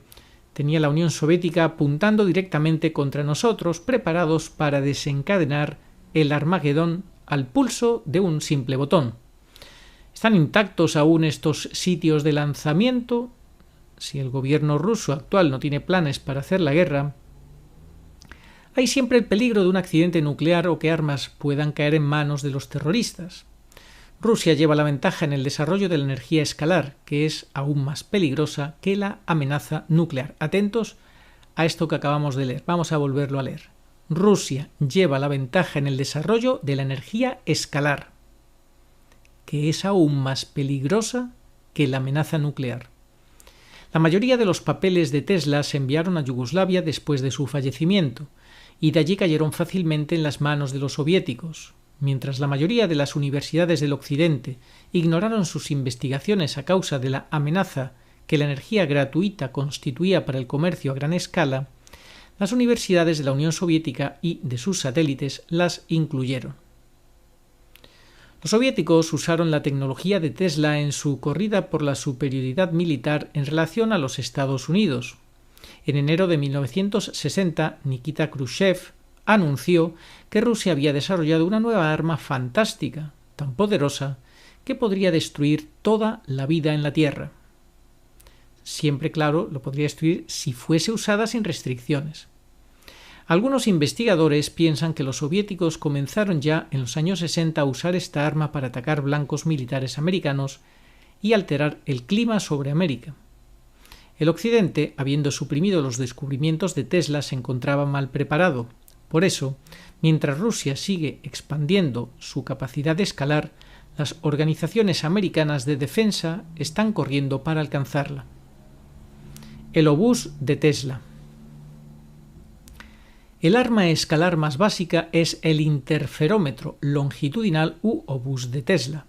tenía la Unión Soviética apuntando directamente contra nosotros, preparados para desencadenar el Armagedón al pulso de un simple botón. ¿Están intactos aún estos sitios de lanzamiento? Si el gobierno ruso actual no tiene planes para hacer la guerra, hay siempre el peligro de un accidente nuclear o que armas puedan caer en manos de los terroristas. Rusia lleva la ventaja en el desarrollo de la energía escalar, que es aún más peligrosa que la amenaza nuclear. Atentos a esto que acabamos de leer. Vamos a volverlo a leer. Rusia lleva la ventaja en el desarrollo de la energía escalar, que es aún más peligrosa que la amenaza nuclear. La mayoría de los papeles de Tesla se enviaron a Yugoslavia después de su fallecimiento, y de allí cayeron fácilmente en las manos de los soviéticos. Mientras la mayoría de las universidades del Occidente ignoraron sus investigaciones a causa de la amenaza que la energía gratuita constituía para el comercio a gran escala, las universidades de la Unión Soviética y de sus satélites las incluyeron. Los soviéticos usaron la tecnología de Tesla en su corrida por la superioridad militar en relación a los Estados Unidos. En enero de 1960, Nikita Khrushchev anunció que Rusia había desarrollado una nueva arma fantástica, tan poderosa, que podría destruir toda la vida en la Tierra. Siempre, claro, lo podría destruir si fuese usada sin restricciones. Algunos investigadores piensan que los soviéticos comenzaron ya en los años 60 a usar esta arma para atacar blancos militares americanos y alterar el clima sobre América. El Occidente, habiendo suprimido los descubrimientos de Tesla, se encontraba mal preparado. Por eso, mientras Rusia sigue expandiendo su capacidad de escalar, las organizaciones americanas de defensa están corriendo para alcanzarla. El obús de Tesla. El arma escalar más básica es el interferómetro longitudinal u obús de Tesla.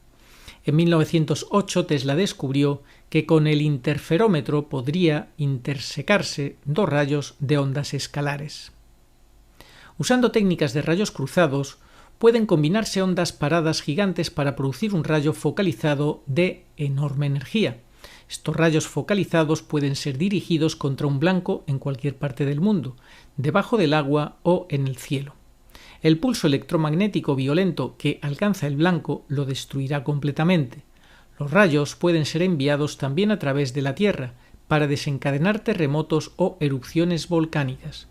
En 1908 Tesla descubrió que con el interferómetro podría intersecarse dos rayos de ondas escalares. Usando técnicas de rayos cruzados, pueden combinarse ondas paradas gigantes para producir un rayo focalizado de enorme energía. Estos rayos focalizados pueden ser dirigidos contra un blanco en cualquier parte del mundo, debajo del agua o en el cielo. El pulso electromagnético violento que alcanza el blanco lo destruirá completamente. Los rayos pueden ser enviados también a través de la Tierra para desencadenar terremotos o erupciones volcánicas.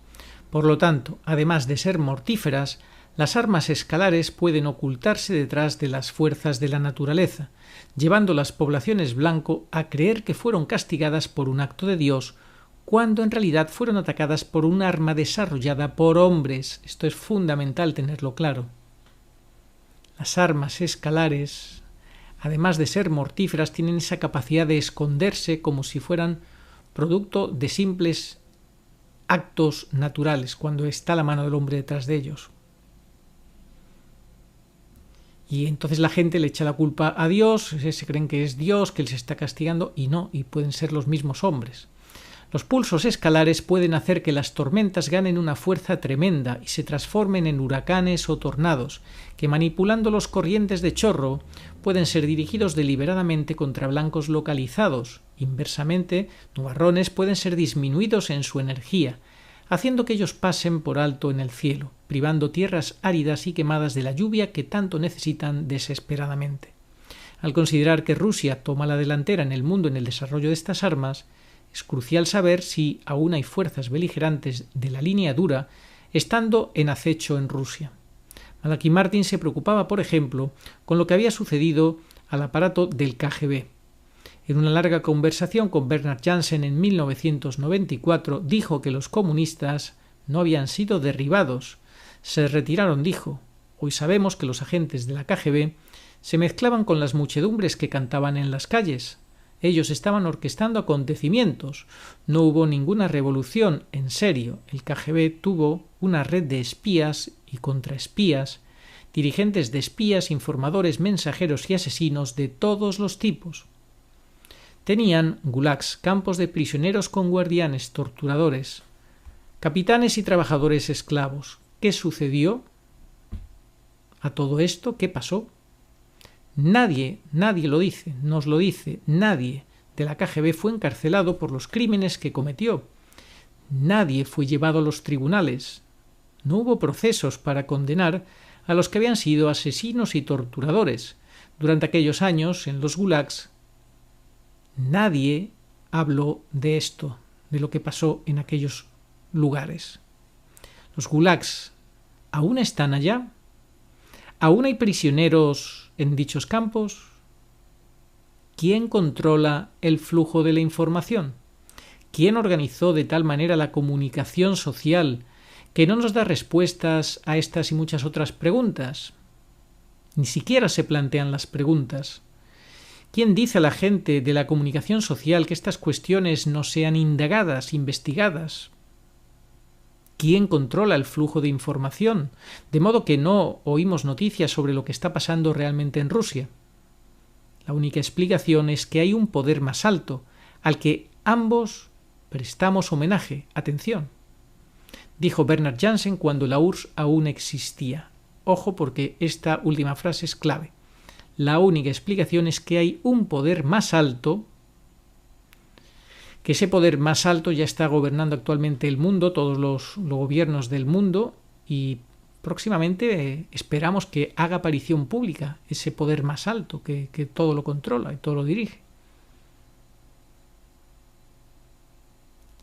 Por lo tanto, además de ser mortíferas, las armas escalares pueden ocultarse detrás de las fuerzas de la naturaleza, llevando las poblaciones blanco a creer que fueron castigadas por un acto de Dios, cuando en realidad fueron atacadas por un arma desarrollada por hombres. Esto es fundamental tenerlo claro. Las armas escalares, además de ser mortíferas, tienen esa capacidad de esconderse como si fueran producto de simples actos naturales, cuando está la mano del hombre detrás de ellos. Y entonces la gente le echa la culpa a Dios, se creen que es Dios, que él se está castigando, y no, y pueden ser los mismos hombres. Los pulsos escalares pueden hacer que las tormentas ganen una fuerza tremenda y se transformen en huracanes o tornados, que manipulando los corrientes de chorro pueden ser dirigidos deliberadamente contra blancos localizados. Inversamente, nubarrones pueden ser disminuidos en su energía, haciendo que ellos pasen por alto en el cielo, privando tierras áridas y quemadas de la lluvia que tanto necesitan desesperadamente. Al considerar que Rusia toma la delantera en el mundo en el desarrollo de estas armas, es crucial saber si aún hay fuerzas beligerantes de la línea dura estando en acecho en Rusia. Malachi Martin se preocupaba, por ejemplo, con lo que había sucedido al aparato del KGB. En una larga conversación con Bernard Jansen en 1994 dijo que los comunistas no habían sido derribados, se retiraron, dijo. Hoy sabemos que los agentes de la KGB se mezclaban con las muchedumbres que cantaban en las calles. Ellos estaban orquestando acontecimientos. No hubo ninguna revolución en serio. El KGB tuvo una red de espías y contraespías, dirigentes de espías, informadores, mensajeros y asesinos de todos los tipos. Tenían gulags, campos de prisioneros con guardianes, torturadores, capitanes y trabajadores esclavos. ¿Qué sucedió a todo esto? ¿Qué pasó? Nadie lo dice, nos lo dice, nadie de la KGB fue encarcelado por los crímenes que cometió. Nadie fue llevado a los tribunales. No hubo procesos para condenar a los que habían sido asesinos y torturadores. Durante aquellos años, en los gulags, nadie habló de esto, de lo que pasó en aquellos lugares. Los gulags aún están allá. ¿Aún hay prisioneros en dichos campos? ¿Quién controla el flujo de la información? ¿Quién organizó de tal manera la comunicación social que no nos da respuestas a estas y muchas otras preguntas? Ni siquiera se plantean las preguntas. ¿Quién dice a la gente de la comunicación social que estas cuestiones no sean indagadas, investigadas? ¿Quién controla el flujo de información? De modo que no oímos noticias sobre lo que está pasando realmente en Rusia. La única explicación es que hay un poder más alto, al que ambos prestamos homenaje. Atención, dijo Bernard Jansen cuando la URSS aún existía. Ojo, porque esta última frase es clave. La única explicación es que hay un poder más alto, que ese poder más alto ya está gobernando actualmente el mundo, todos los gobiernos del mundo, y próximamente esperamos que haga aparición pública ese poder más alto que todo lo controla y todo lo dirige.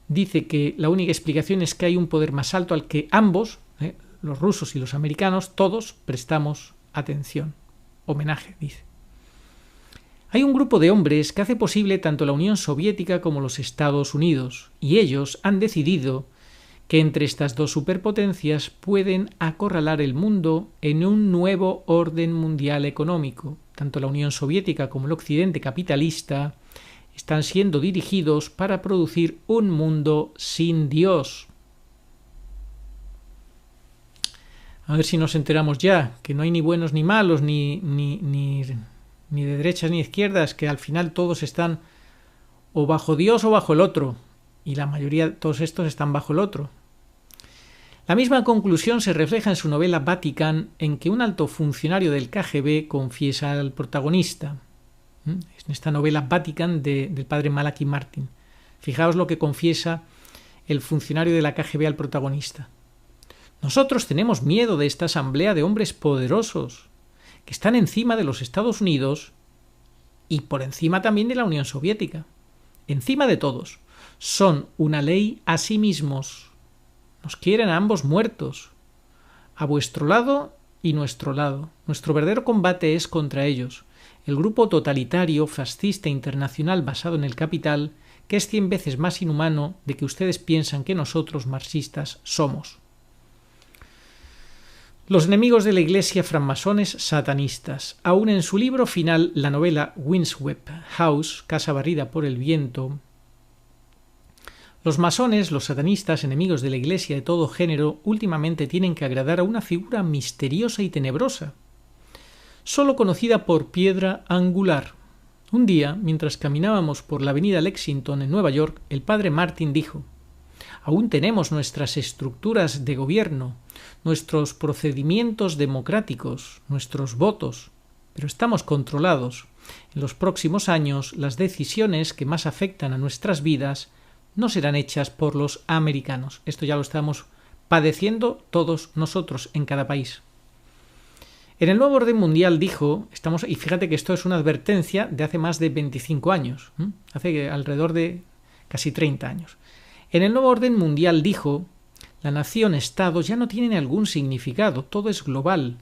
Dice que la única explicación es que hay un poder más alto al que ambos, los rusos y los americanos, todos prestamos atención. Homenaje, dice. Hay un grupo de hombres que hace posible tanto la Unión Soviética como los Estados Unidos, y ellos han decidido que entre estas dos superpotencias pueden acorralar el mundo en un nuevo orden mundial económico. Tanto la Unión Soviética como el Occidente capitalista están siendo dirigidos para producir un mundo sin Dios. A ver si nos enteramos ya, que no hay ni buenos ni malos, ni de derechas ni de izquierdas, que al final todos están o bajo Dios o bajo el otro, y la mayoría de todos estos están bajo el otro. La misma conclusión se refleja en su novela Vatican, en que un alto funcionario del KGB confiesa al protagonista. En esta novela Vatican del padre Malachi Martin. Fijaos lo que confiesa el funcionario de la KGB al protagonista. Nosotros tenemos miedo de esta asamblea de hombres poderosos, que están encima de los Estados Unidos y por encima también de la Unión Soviética. Encima de todos. Son una ley a sí mismos. Nos quieren a ambos muertos. A vuestro lado y nuestro lado. Nuestro verdadero combate es contra ellos. El grupo totalitario, fascista internacional basado en el capital, que es 100 veces más inhumano de que ustedes piensan que nosotros marxistas somos. Los enemigos de la Iglesia francmasones satanistas. Aún en su libro final, la novela Windswept House, Casa barrida por el viento, los masones, los satanistas, enemigos de la Iglesia de todo género, últimamente tienen que agradar a una figura misteriosa y tenebrosa, solo conocida por piedra angular. Un día, mientras caminábamos por la avenida Lexington en Nueva York, el padre Martin dijo: «Aún tenemos nuestras estructuras de gobierno, nuestros procedimientos democráticos, nuestros votos, pero estamos controlados. En los próximos años, las decisiones que más afectan a nuestras vidas no serán hechas por los americanos». Esto ya lo estamos padeciendo todos nosotros en cada país. En el nuevo orden mundial dijo, y fíjate que esto es una advertencia de hace más de 25 años, hace alrededor de casi 30 años. En el nuevo orden mundial dijo, la nación-estado ya no tiene algún significado, todo es global,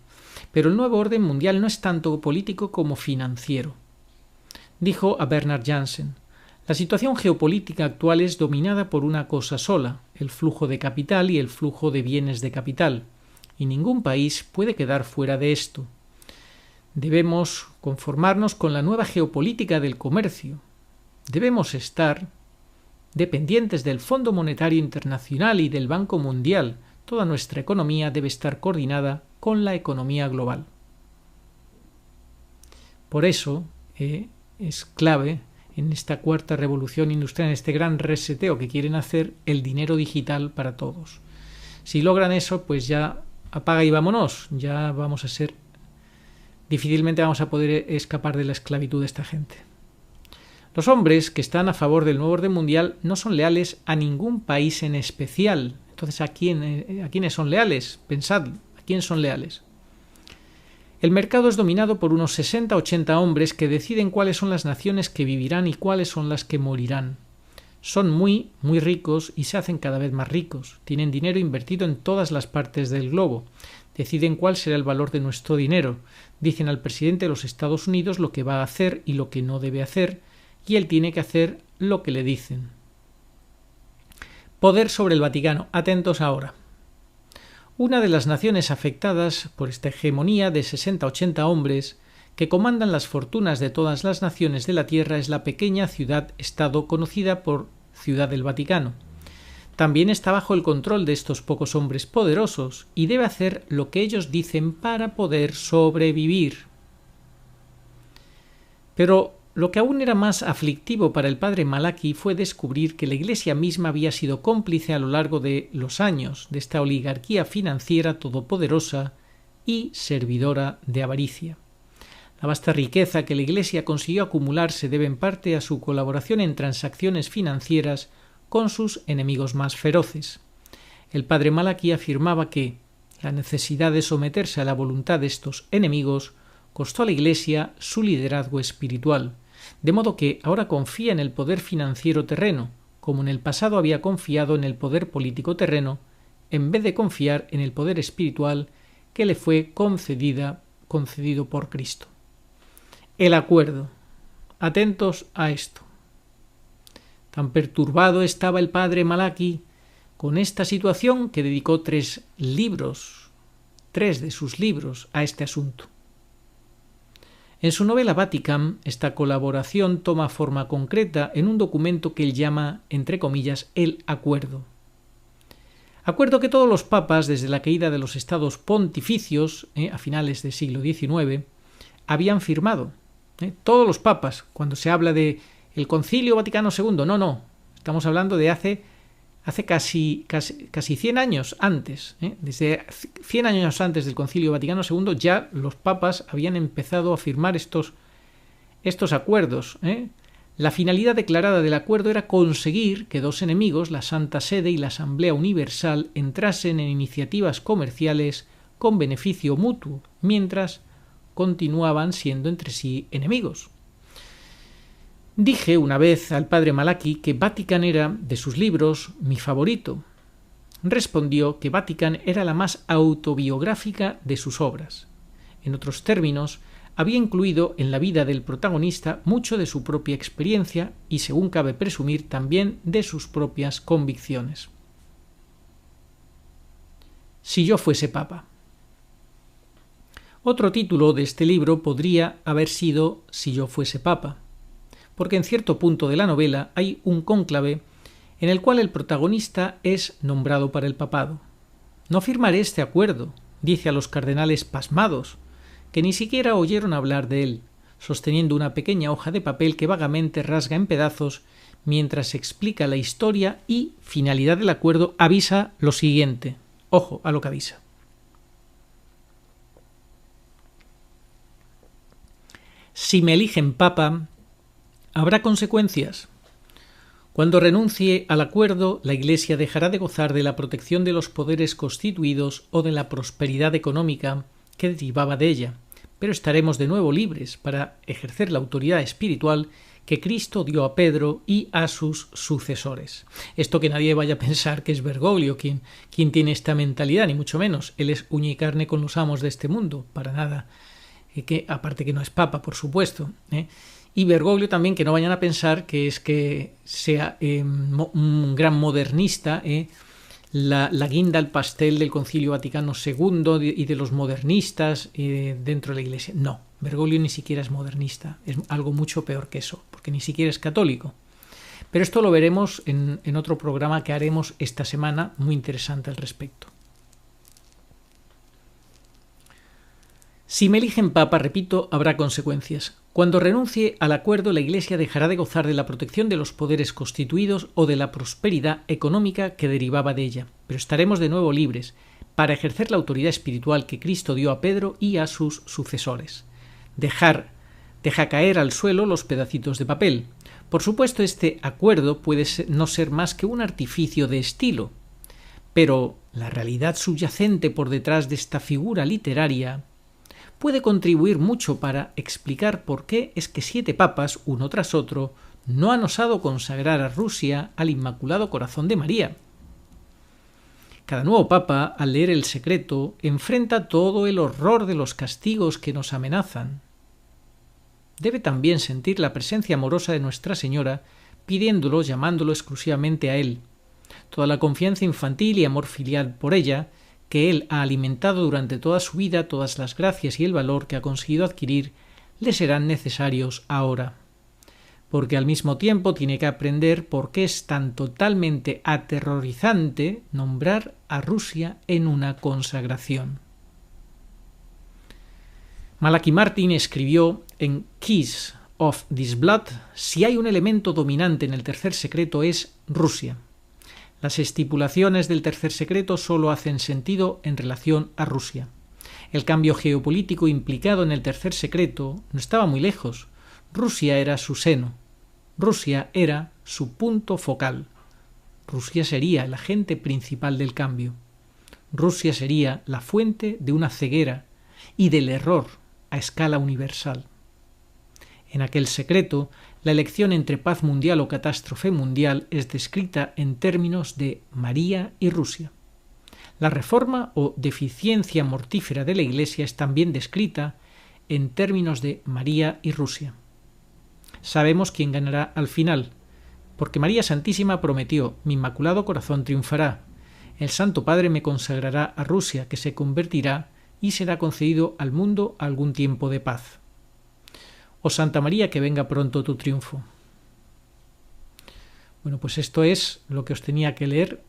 pero el nuevo orden mundial no es tanto político como financiero. Dijo a Bernard Jansen, la situación geopolítica actual es dominada por una cosa sola, el flujo de capital y el flujo de bienes de capital, y ningún país puede quedar fuera de esto. Debemos conformarnos con la nueva geopolítica del comercio. Debemos estar dependientes del Fondo Monetario Internacional y del Banco Mundial. Toda nuestra economía debe estar coordinada con la economía global. Por eso es clave en esta cuarta revolución industrial, en este gran reseteo que quieren hacer, el dinero digital para todos. Si logran eso, pues ya apaga y vámonos, ya vamos a ser, difícilmente vamos a poder escapar de la esclavitud de esta gente. Los hombres que están a favor del nuevo orden mundial no son leales a ningún país en especial. Entonces, ¿a quiénes son leales? Pensad, ¿a quién son leales? El mercado es dominado por unos 60-80 hombres que deciden cuáles son las naciones que vivirán y cuáles son las que morirán. Son muy, muy ricos y se hacen cada vez más ricos. Tienen dinero invertido en todas las partes del globo. Deciden cuál será el valor de nuestro dinero. Dicen al presidente de los Estados Unidos lo que va a hacer y lo que no debe hacer, y él tiene que hacer lo que le dicen. Poder sobre el Vaticano. Atentos ahora. Una de las naciones afectadas por esta hegemonía de 60-80 hombres que comandan las fortunas de todas las naciones de la Tierra es la pequeña ciudad-estado conocida por Ciudad del Vaticano. También está bajo el control de estos pocos hombres poderosos y debe hacer lo que ellos dicen para poder sobrevivir. Pero lo que aún era más aflictivo para el padre Malachi fue descubrir que la Iglesia misma había sido cómplice a lo largo de los años de esta oligarquía financiera todopoderosa y servidora de avaricia. La vasta riqueza que la Iglesia consiguió acumular se debe en parte a su colaboración en transacciones financieras con sus enemigos más feroces. El padre Malachi afirmaba que La necesidad de someterse a la voluntad de estos enemigos costó a la Iglesia su liderazgo espiritual, de modo que ahora confía en el poder financiero terreno, como en el pasado había confiado en el poder político terreno, en vez de confiar en el poder espiritual que le fue concedido por Cristo. El acuerdo. Atentos a esto. Tan perturbado estaba el padre Malaki con esta situación que dedicó 3 de sus libros a este asunto. En su novela Vatican, esta colaboración toma forma concreta en un documento que él llama, entre comillas, el acuerdo. Acuerdo que todos los papas, desde la caída de los estados pontificios, a finales del siglo XIX, habían firmado. Todos los papas, cuando se habla de el Concilio Vaticano II, no, estamos hablando de hace casi 100 años antes. Desde 100 años antes del Concilio Vaticano II ya los papas habían empezado a firmar estos acuerdos. La finalidad declarada del acuerdo era conseguir que 2 enemigos, la Santa Sede y la Asamblea Universal, entrasen en iniciativas comerciales con beneficio mutuo, mientras continuaban siendo entre sí enemigos. Dije una vez al padre Malaki que Vatican era, de sus libros, mi favorito. Respondió que Vatican era la más autobiográfica de sus obras. En otros términos, había incluido en la vida del protagonista mucho de su propia experiencia y, según cabe presumir, también de sus propias convicciones. Si yo fuese papa. Otro título de este libro podría haber sido Si yo fuese papa, porque en cierto punto de la novela hay un cónclave en el cual el protagonista es nombrado para el papado. No firmaré este acuerdo, dice a los cardenales pasmados, que ni siquiera oyeron hablar de él, sosteniendo una pequeña hoja de papel que vagamente rasga en pedazos mientras explica la historia y finalidad del acuerdo. Avisa lo siguiente. Ojo a lo que avisa. Si me eligen papa, habrá consecuencias. Cuando renuncie al acuerdo, la Iglesia dejará de gozar de la protección de los poderes constituidos o de la prosperidad económica que derivaba de ella, pero estaremos de nuevo libres para ejercer la autoridad espiritual que Cristo dio a Pedro y a sus sucesores. Esto que nadie vaya a pensar que es Bergoglio quien tiene esta mentalidad, ni mucho menos. Él es uña y carne con los amos de este mundo, para nada. Aparte que no es papa, por supuesto. Y Bergoglio también, que no vayan a pensar que sea un gran modernista, la guinda al pastel del Concilio Vaticano II y de los modernistas dentro de la Iglesia. No, Bergoglio ni siquiera es modernista, es algo mucho peor que eso, porque ni siquiera es católico. Pero esto lo veremos en otro programa que haremos esta semana, muy interesante al respecto. Si me eligen papa, repito, habrá consecuencias. Cuando renuncie al acuerdo, la Iglesia dejará de gozar de la protección de los poderes constituidos o de la prosperidad económica que derivaba de ella, pero estaremos de nuevo libres para ejercer la autoridad espiritual que Cristo dio a Pedro y a sus sucesores. Deja caer al suelo los pedacitos de papel. Por supuesto, este acuerdo puede no ser más que un artificio de estilo, pero la realidad subyacente por detrás de esta figura literaria puede contribuir mucho para explicar por qué es que 7 papas, uno tras otro, no han osado consagrar a Rusia al Inmaculado Corazón de María. Cada nuevo papa, al leer el secreto, enfrenta todo el horror de los castigos que nos amenazan. Debe también sentir la presencia amorosa de Nuestra Señora, pidiéndolo, llamándolo exclusivamente a Él. Toda la confianza infantil y amor filial por ella, que él ha alimentado durante toda su vida, todas las gracias y el valor que ha conseguido adquirir, le serán necesarios ahora. Porque al mismo tiempo tiene que aprender por qué es tan totalmente aterrorizante nombrar a Rusia en una consagración. Malachi Martin escribió en Keys of This Blood: si hay un elemento dominante en el tercer secreto es Rusia. Las estipulaciones del tercer secreto solo hacen sentido en relación a Rusia. El cambio geopolítico implicado en el tercer secreto no estaba muy lejos. Rusia era su seno. Rusia era su punto focal. Rusia sería el agente principal del cambio. Rusia sería la fuente de una ceguera y del error a escala universal. En aquel secreto, la elección entre paz mundial o catástrofe mundial es descrita en términos de María y Rusia. La reforma o deficiencia mortífera de la Iglesia es también descrita en términos de María y Rusia. Sabemos quién ganará al final, porque María Santísima prometió: mi Inmaculado Corazón triunfará. El Santo Padre me consagrará a Rusia, que se convertirá y será concedido al mundo algún tiempo de paz. Oh Santa María, que venga pronto tu triunfo. Bueno, pues esto es lo que os tenía que leer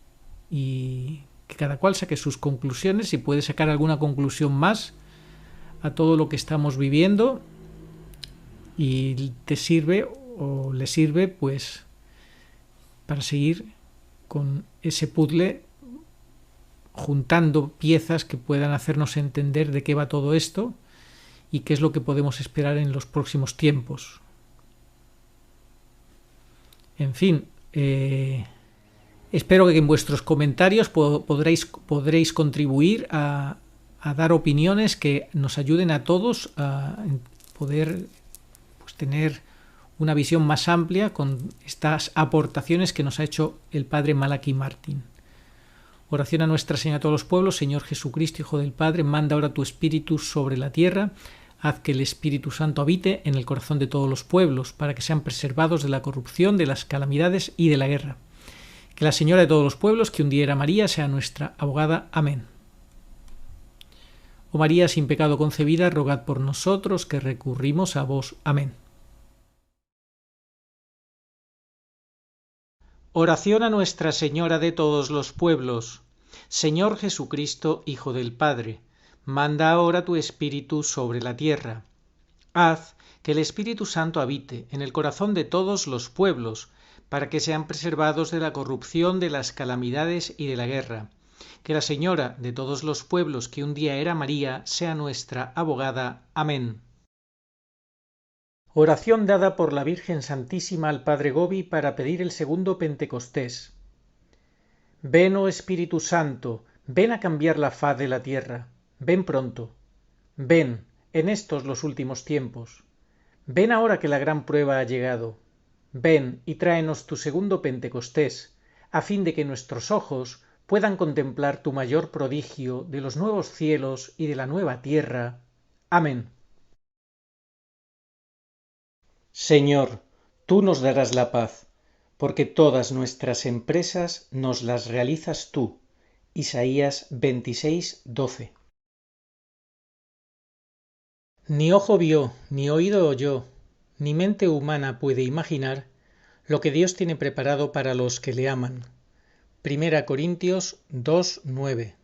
y que cada cual saque sus conclusiones y puede sacar alguna conclusión más a todo lo que estamos viviendo y te sirve o le sirve pues para seguir con ese puzzle juntando piezas que puedan hacernos entender de qué va todo esto y qué es lo que podemos esperar en los próximos tiempos. En fin, espero que en vuestros comentarios podréis contribuir a dar opiniones que nos ayuden a todos a poder pues, tener una visión más amplia con estas aportaciones que nos ha hecho el Padre Malachi Martín. Oración a Nuestra Señora de todos los pueblos. Señor Jesucristo, Hijo del Padre, manda ahora tu Espíritu sobre la tierra. Haz que el Espíritu Santo habite en el corazón de todos los pueblos, para que sean preservados de la corrupción, de las calamidades y de la guerra. Que la Señora de todos los pueblos, que un día era María, sea nuestra abogada. Amén. Oh María, sin pecado concebida, rogad por nosotros que recurrimos a vos. Amén. Oración a Nuestra Señora de todos los pueblos. Señor Jesucristo, Hijo del Padre, manda ahora tu Espíritu sobre la tierra. Haz que el Espíritu Santo habite en el corazón de todos los pueblos, para que sean preservados de la corrupción, de las calamidades y de la guerra. Que la Señora de todos los pueblos, que un día era María, sea nuestra abogada. Amén. Oración dada por la Virgen Santísima al Padre Gobi para pedir el segundo Pentecostés. Ven, oh Espíritu Santo, ven a cambiar la faz de la tierra. Ven pronto. Ven, en estos los últimos tiempos. Ven ahora que la gran prueba ha llegado. Ven y tráenos tu segundo Pentecostés, a fin de que nuestros ojos puedan contemplar tu mayor prodigio de los nuevos cielos y de la nueva tierra. Amén. Señor, tú nos darás la paz, porque todas nuestras empresas nos las realizas tú. Isaías 26:12. Ni ojo vio, ni oído oyó, ni mente humana puede imaginar lo que Dios tiene preparado para los que le aman. 1 Corintios 2:9.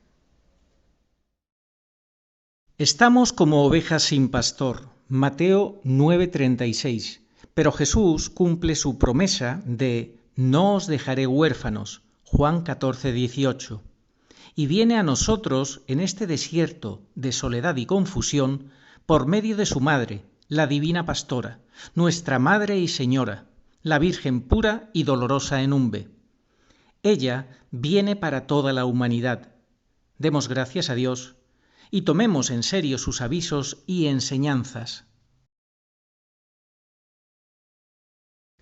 Estamos como ovejas sin pastor. Mateo 9:36. Pero Jesús cumple su promesa de no os dejaré huérfanos. Juan 14:18. Y viene a nosotros en este desierto de soledad y confusión por medio de su madre, la divina pastora, nuestra Madre y Señora, la Virgen pura y dolorosa en Umbe. Ella viene para toda la humanidad. Demos gracias a Dios y tomemos en serio sus avisos y enseñanzas.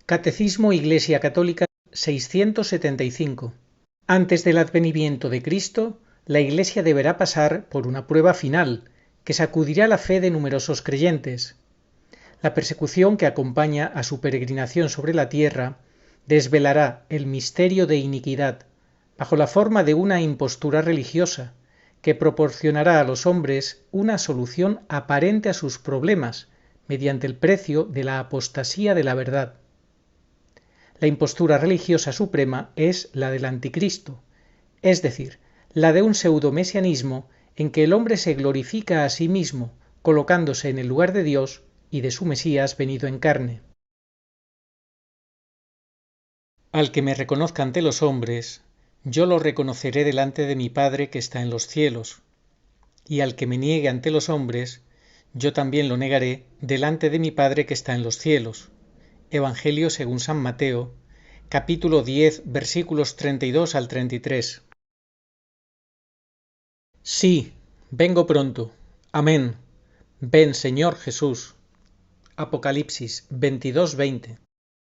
Catecismo Iglesia Católica 675. Antes del advenimiento de Cristo, la Iglesia deberá pasar por una prueba final que sacudirá la fe de numerosos creyentes. La persecución que acompaña a su peregrinación sobre la tierra desvelará el misterio de iniquidad bajo la forma de una impostura religiosa que proporcionará a los hombres una solución aparente a sus problemas mediante el precio de la apostasía de la verdad. La impostura religiosa suprema es la del anticristo, es decir, la de un pseudomesianismo en que el hombre se glorifica a sí mismo, colocándose en el lugar de Dios y de su Mesías venido en carne. Al que me reconozca ante los hombres, yo lo reconoceré delante de mi Padre que está en los cielos, y al que me niegue ante los hombres, yo también lo negaré delante de mi Padre que está en los cielos. Evangelio según San Mateo, capítulo 10, versículos 32 al 33. Sí, vengo pronto. Amén. Ven, Señor Jesús. Apocalipsis 22:20.